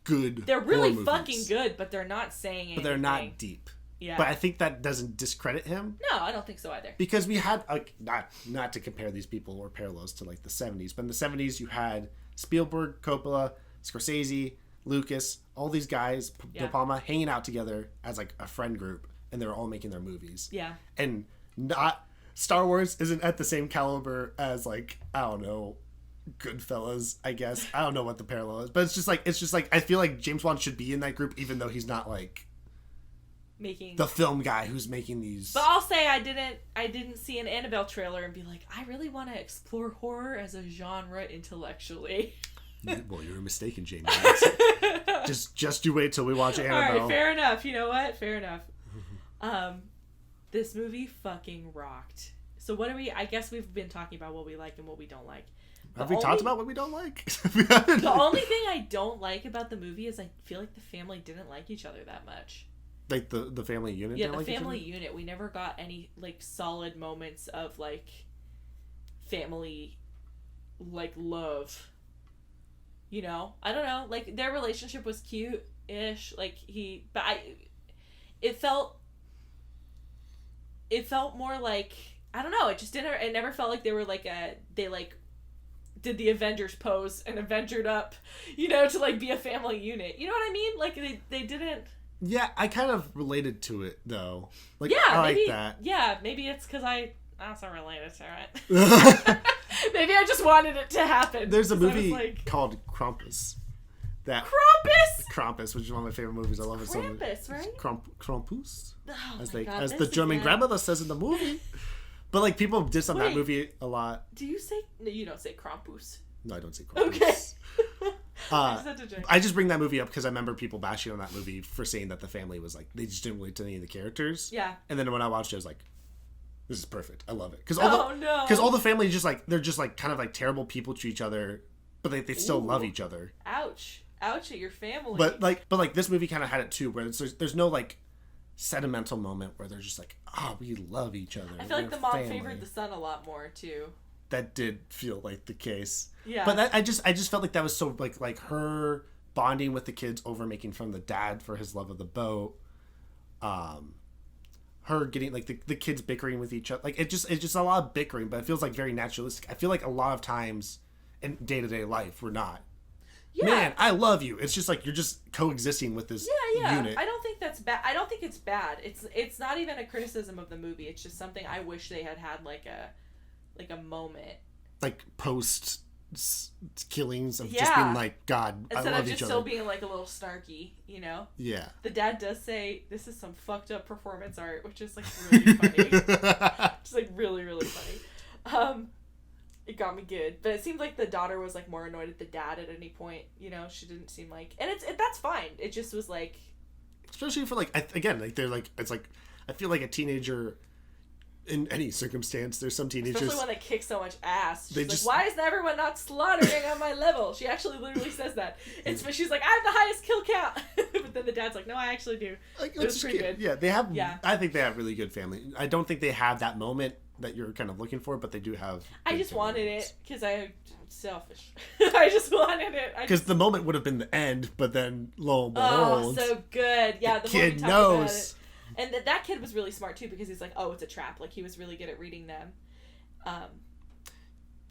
good. They're really fucking good, but they're not saying anything. But they're not deep. Yeah. But I think that doesn't discredit him. No, I don't think so either. Because we had, like, not to compare these people or parallels to like the 70s, but in the 70s you had Spielberg, Coppola, Scorsese, Lucas, all these guys, De Palma, hanging out together as like a friend group, and they were all making their movies. Yeah. And Star Wars isn't at the same caliber as like, I don't know, Goodfellas, I guess. I don't know what the parallel is, but it's just like I feel like James Wan should be in that group, even though he's not like making the film guy who's making these. But I'll say I didn't see an Annabelle trailer and be like, I really want to explore horror as a genre intellectually. Well, you're mistaken, Jamie. just you wait till we watch Annabelle. All right, fair enough. You know what? Fair enough. This movie fucking rocked. So what I guess we've been talking about what we like and what we don't like. Have we talked about what we don't like? The only thing I don't like about the movie is I feel like the family didn't like each other that much. Like the family unit? Yeah, the family unit. We never got any like solid moments of like family like love. You know? I don't know. Like their relationship was cute-ish. Like it felt more like, I don't know, it never felt like they were like they like did the Avengers pose and Avengered up, you know, to like be a family unit. You know what I mean? Like they didn't. Yeah, I kind of related to it though. Like, yeah, I maybe, like that. Yeah, maybe it's because I also related to it. Maybe I just wanted it to happen. There's a movie called Krampus. Krampus, which is one of my favorite movies. I love it so much. Krampus, right? Krampus, oh as the German grandmother says in the movie. But like people diss on that movie a lot. Do you say? No, you don't say Krampus. No, I don't say Krampus. Okay. I just bring that movie up because I remember people bashing on that movie for saying that the family was like, they just didn't relate to any of the characters. Yeah. And then when I watched it, I was like, this is perfect. I love it. Because all the family just like, they're just like kind of like terrible people to each other, but they still love each other. Ouch at your family. But like this movie kind of had it too, where there's no like sentimental moment where they're just like, oh, we love each other. I feel like the mom favored the son a lot more too. That did feel like the case. Yeah. But I just felt like that was so like her bonding with the kids over making fun of the dad for his love of the boat. Her getting like the kids bickering with each other. Like it's just a lot of bickering, but it feels like very naturalistic. I feel like a lot of times in day-to-day life we're not. Yeah. Man, I love you. It's just like you're just coexisting with this unit. I don't think that's bad. I don't think it's bad. It's not even a criticism of the movie. It's just something I wish they had like a moment. Like post killings of just being like, God, instead I love of each just other. Still being like a little snarky, you know? Yeah. The dad does say, this is some fucked up performance art, which is like really funny. Just like really, really funny. It got me good. But it seemed like the daughter was like more annoyed at the dad at any point, you know? She didn't seem like, and that's fine. It just was like, especially for like, again, like they're like, it's like, I feel like a teenager in any circumstance, there's some teenagers, especially when they kick so much ass. She's like, why is everyone not slaughtering on my level? She actually literally says that. She's like, I have the highest kill count. But then the dad's like, no, I actually do. Like, it was pretty good. Yeah, they have. Yeah. I think they have really good family. I don't think they have that moment that you're kind of looking for, but they do have. I just wanted it because I'm selfish. I just wanted it. Because the moment would have been the end, but then lo and behold. Oh, so good. Yeah, the kid knows. About it. And that kid was really smart, too, because he's like, oh, it's a trap. Like, he was really good at reading them.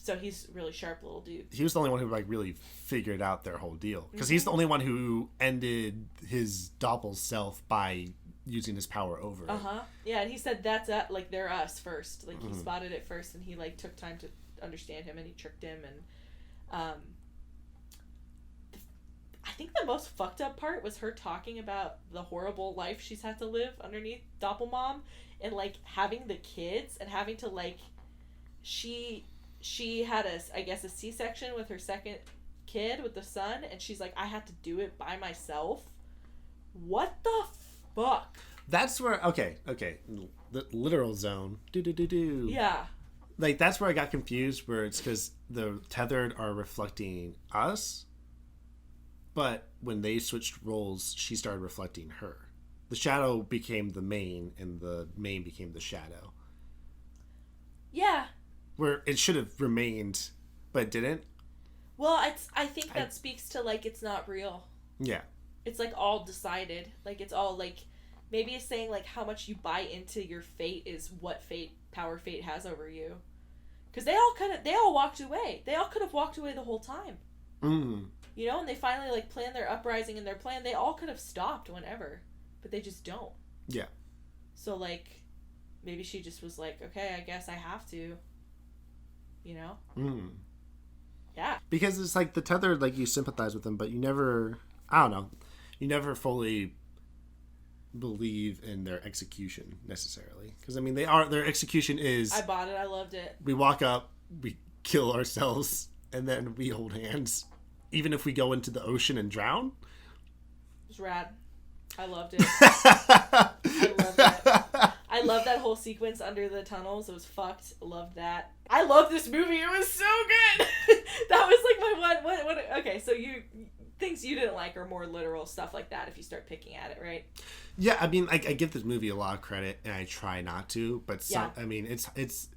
So he's a really sharp little dude. He was the only one who like really figured out their whole deal. Because he's the only one who ended his doppel self by using his power over it. Yeah, and he said that's like they're us first. Like he spotted it first, and he like took time to understand him, and he tricked him. And I think the most fucked up part was her talking about the horrible life she's had to live underneath Doppelmom, and like having the kids and having to like she had a C-section with her second kid with the son, and she's like, I had to do it by myself. What the fuck? That's where okay, the literal zone. Yeah. Like that's where I got confused. Where it's because the tethered are reflecting us, but when they switched roles, she started reflecting her. The shadow became the main, and the main became the shadow. Yeah. Where it should have remained, but it didn't. Well, I think that speaks to, like, it's not real. Yeah. It's, like, all decided. Like, it's all, like, maybe it's saying, like, how much you buy into your fate is what power fate has over you. Because they all walked away. They all could have walked away the whole time. You know, and they finally, like, plan their uprising and their plan. They all could have stopped whenever, but they just don't. Yeah. So, like, maybe she just was like, okay, I guess I have to. You know? Yeah. Because it's like the tethered, like, you sympathize with them, but you never, I don't know, you never fully believe in their execution necessarily. Because, I mean, their execution is... I bought it. I loved it. We walk up, we kill ourselves, and then we hold hands. Even if we go into the ocean and drown. It was rad. I loved it. I loved it. I love that whole sequence under the tunnels. It was fucked. Loved that. I love this movie. It was so good. That was like my one. Okay, so things you didn't like are more literal stuff like that if you start picking at it, right? Yeah, I mean, I give this movie a lot of credit, and I try not to, but I mean, it's.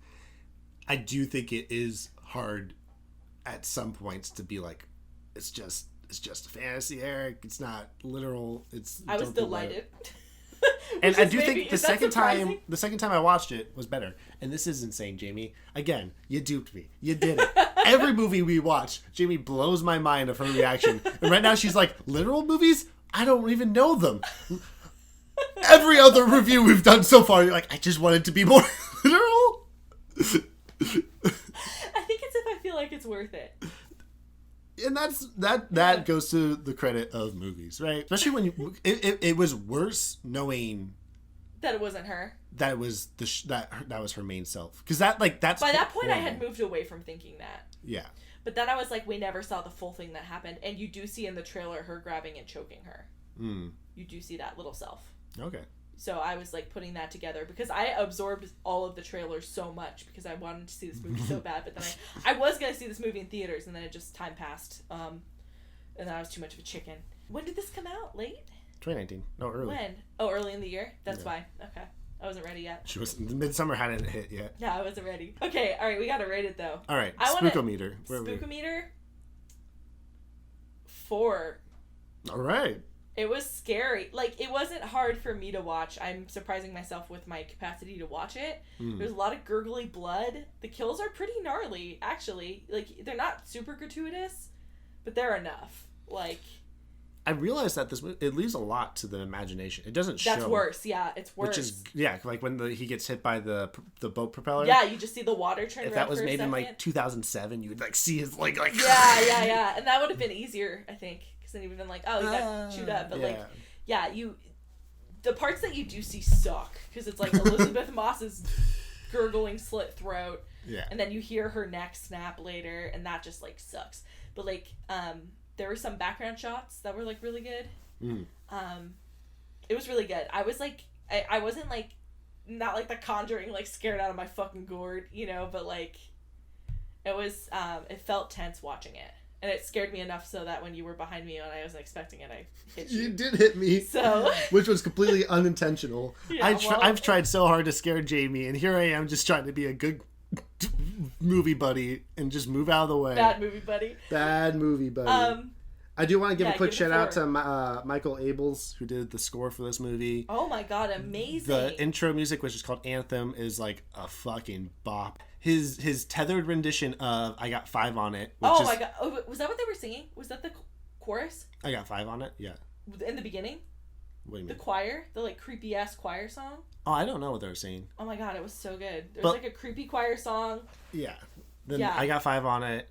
I do think it is hard at some points to be like, it's just a fantasy, Eric. It's not literal. I was delighted. And I do think the second time I watched it was better. And this is insane, Jamie. Again, you duped me. You did it. Every movie we watch, Jamie blows my mind of her reaction. And right now she's like, literal movies? I don't even know them. Every other review we've done so far, you're like, I just want it to be more literal. I think it's if I feel like it's worth it. And that goes to the credit of movies, right? Especially when it was worse knowing that it wasn't her. That was that was her main self. Because that's by that point horrible. I had moved away from thinking that. Yeah. But then I was like, we never saw the full thing that happened, and you do see in the trailer her grabbing and choking her. You do see that little self. Okay. So I was like putting that together because I absorbed all of the trailers so much because I wanted to see this movie so bad. But then I was going to see this movie in theaters, and then it just time passed. And then I was too much of a chicken. When did this come out? Late? 2019. No, early. When? Oh, early in the year? That's why. Okay. I wasn't ready yet. Midsummer hadn't hit yet. Yeah, I wasn't ready. Okay, all right, we got to rate it though. All right, Spookometer. Spookometer? 4. All right. It was scary. Like, it wasn't hard for me to watch. I'm surprising myself with my capacity to watch it. There's a lot of gurgly blood. The kills are pretty gnarly, actually. Like, they're not super gratuitous, but they're enough. Like, I realized that it leaves a lot to the imagination. It doesn't show. That's worse. Yeah, it's worse. Which is, like when he gets hit by the boat propeller. Yeah, you just see the water turn red. If that was made in like 2007, you would like see his leg like. Yeah, and that would have been easier, I think. Then you've been like, oh, he got chewed up, but the parts that you do see suck because it's like Elizabeth Moss's gurgling slit throat, and then you hear her neck snap later, and that just like sucks. But like, there were some background shots that were like really good. It was really good. I was like, I wasn't like, not like The Conjuring, like scared out of my fucking gourd, you know, but like, it was, it felt tense watching it. And it scared me enough so that when you were behind me and I wasn't expecting it, I hit you. You did hit me. So, which was completely ununintentional. Yeah, I've tried so hard to scare Jamie, and here I am just trying to be a good movie buddy and just move out of the way. Bad movie buddy. Bad movie buddy. I do want to give a quick shout out to Michael Abels, who did the score for this movie. Oh my god, amazing! The intro music, which is called Anthem, is like a fucking bop. His tethered rendition of "I Got 5 on It." My god! Oh, was that what they were singing? Was that the chorus? I got 5 on it. Yeah. In the beginning. What do you mean? The choir, the like creepy ass choir song. Oh, I don't know what they were singing. Oh my god, it was so good. There was like a creepy choir song. Yeah. Then I Got 5 on It.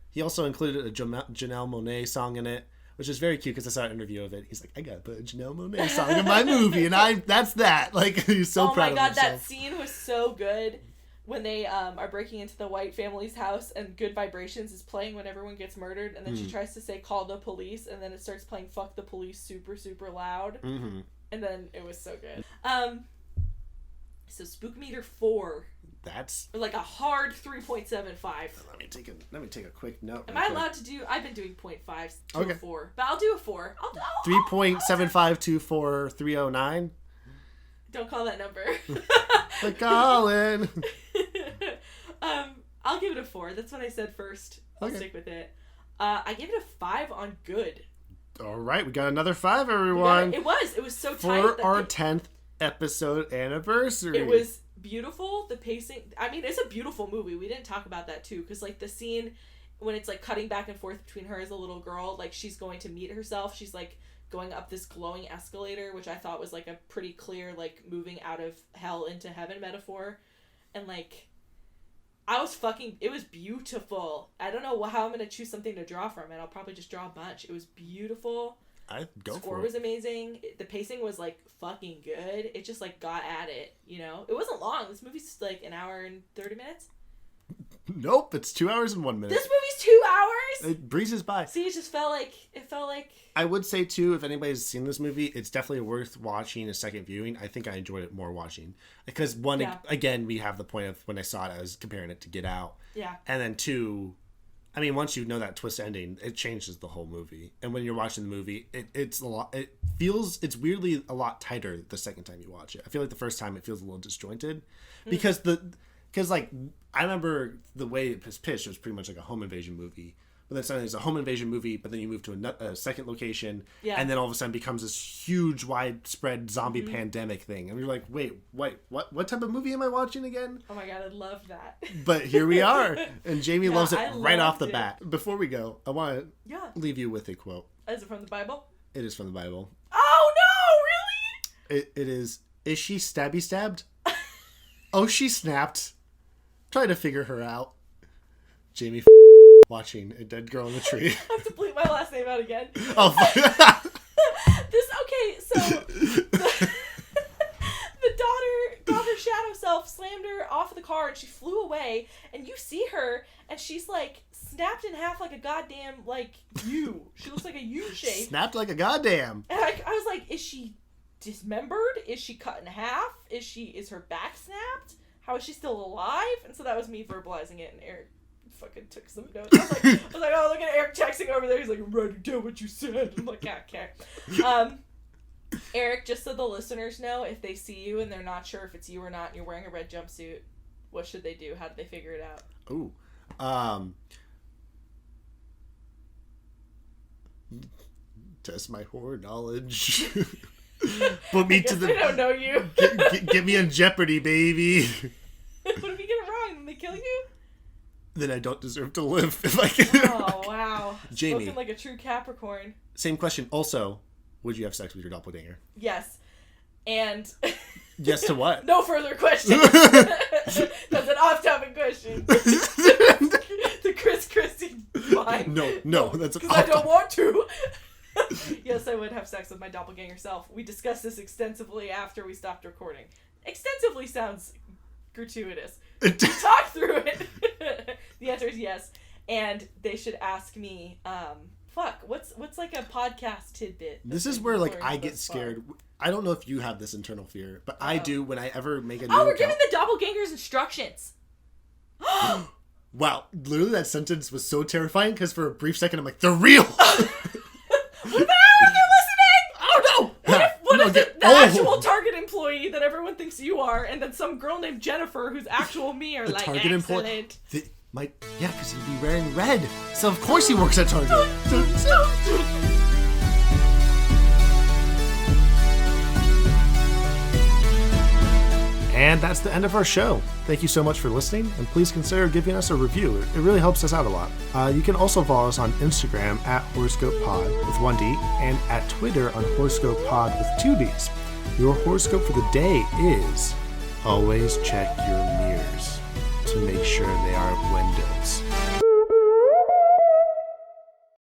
He also included a Janelle Monáe song in it, which is very cute because I saw an interview of it. He's like, I gotta put a Janelle Monáe song in my movie, and that's that. Like, he's so proud of himself. Oh my god, that scene was so good when they are breaking into the White family's house and Good Vibrations is playing when everyone gets murdered, and then she tries to say call the police, and then it starts playing Fuck the Police super, super loud. Mm-hmm. And then it was so good. So Spook Meter 4. That's like a hard 3.75. Let me take a quick note. Am I allowed to do? I've been doing 0.5 to a 4, but I'll do a 4. 3.7524 Don't call that number. But Colin. I'll give it a 4. That's what I said first. I'll stick with it. I gave it a 5 on good. All right, we got another 5, everyone. It was so tight. For our 10th episode anniversary. It was beautiful. The pacing. I mean, it's a beautiful movie. We didn't talk about that too, because like the scene when it's like cutting back and forth between her as a little girl, like she's going to meet herself. She's like going up this glowing escalator, which I thought was like a pretty clear like moving out of hell into heaven metaphor, and like. It was beautiful. I don't know how I'm going to choose something to draw from it. I'll probably just draw a bunch. It was beautiful. Score was amazing. The pacing was like fucking good. It just like got at it, you know? It wasn't long. This movie's like an hour and 30 minutes. Nope, it's 2 hours and 1 minute. This movie's 2 hours? It breezes by. See, it felt like... I would say, too, if anybody's seen this movie, it's definitely worth watching a second viewing. I think I enjoyed it more watching. Because, again, we have the point of when I saw it, I was comparing it to Get Out. Yeah. And then, 2, I mean, once you know that twist ending, it changes the whole movie. And when you're watching the movie, it's it's weirdly a lot tighter the second time you watch it. I feel like the first time it feels a little disjointed. Because like, I remember the way it was pitched, it was pretty much like a home invasion movie. But then suddenly it's a home invasion movie, but then you move to a second location, and then all of a sudden becomes this huge, widespread zombie pandemic thing. And you're like, wait, what type of movie am I watching again? Oh my god, I love that. But here we are, and Jamie loves it right off the bat. Before we go, I want to leave you with a quote. Is it from the Bible? It is from the Bible. Oh no, really? It is she stabby stabbed? Oh, she snapped. Try to figure her out. Jamie watching a dead girl in the tree. I have to bleep my last name out again. Oh, so the daughter got her shadow self, slammed her off the car, and she flew away, and you see her, and she's like snapped in half like a goddamn like U. She looks like a U shape. Snapped like a goddamn. And I was like, is she dismembered? Is she cut in half? Is her back snapped? How is she still alive? And so that was me verbalizing it, and Eric fucking took some notes. I was like, oh, look at Eric texting over there. He's like, I'm writing down what you said. I'm like, yeah, okay. Eric, just so the listeners know, if they see you and they're not sure if it's you or not, and you're wearing a red jumpsuit, what should they do? How do they figure it out? Ooh. Test my horror knowledge. Put me to the. They don't know you. Get me in jeopardy, baby. What if you get it wrong and they kill you? Then I don't deserve to live if I can. Oh wow, Jamie, spoken like a true Capricorn. Same question. Also, would you have sex with your doppelganger? Yes, and. Yes to what? No further questions. That's an off-topic question. The Chris Christie line. No, that's an off-topic. Because I don't want to. Yes, I would have sex with my doppelganger self. We discussed this extensively after we stopped recording. Extensively sounds gratuitous. We talked through it. The answer is yes. And they should ask me, what's like a podcast tidbit? This is where like I get scared. I don't know if you have this internal fear, but I do when I ever make a new we're giving the doppelgangers instructions. Wow, literally that sentence was so terrifying because for a brief second I'm like, they're real! What about if they're listening? Oh no! What if the actual Target employee that everyone thinks you are, and then some girl named Jennifer who's actual me are the like, Target excellent. Yeah, because he'd be wearing red. So of course he works at Target. And that's the end of our show. Thank you so much for listening, and please consider giving us a review. It really helps us out a lot. You can also follow us on Instagram at HorrorscopePod with 1D, and at Twitter on HorrorscopePod with 2Ds. Your horoscope for the day is: always check your mirrors to make sure they are windows.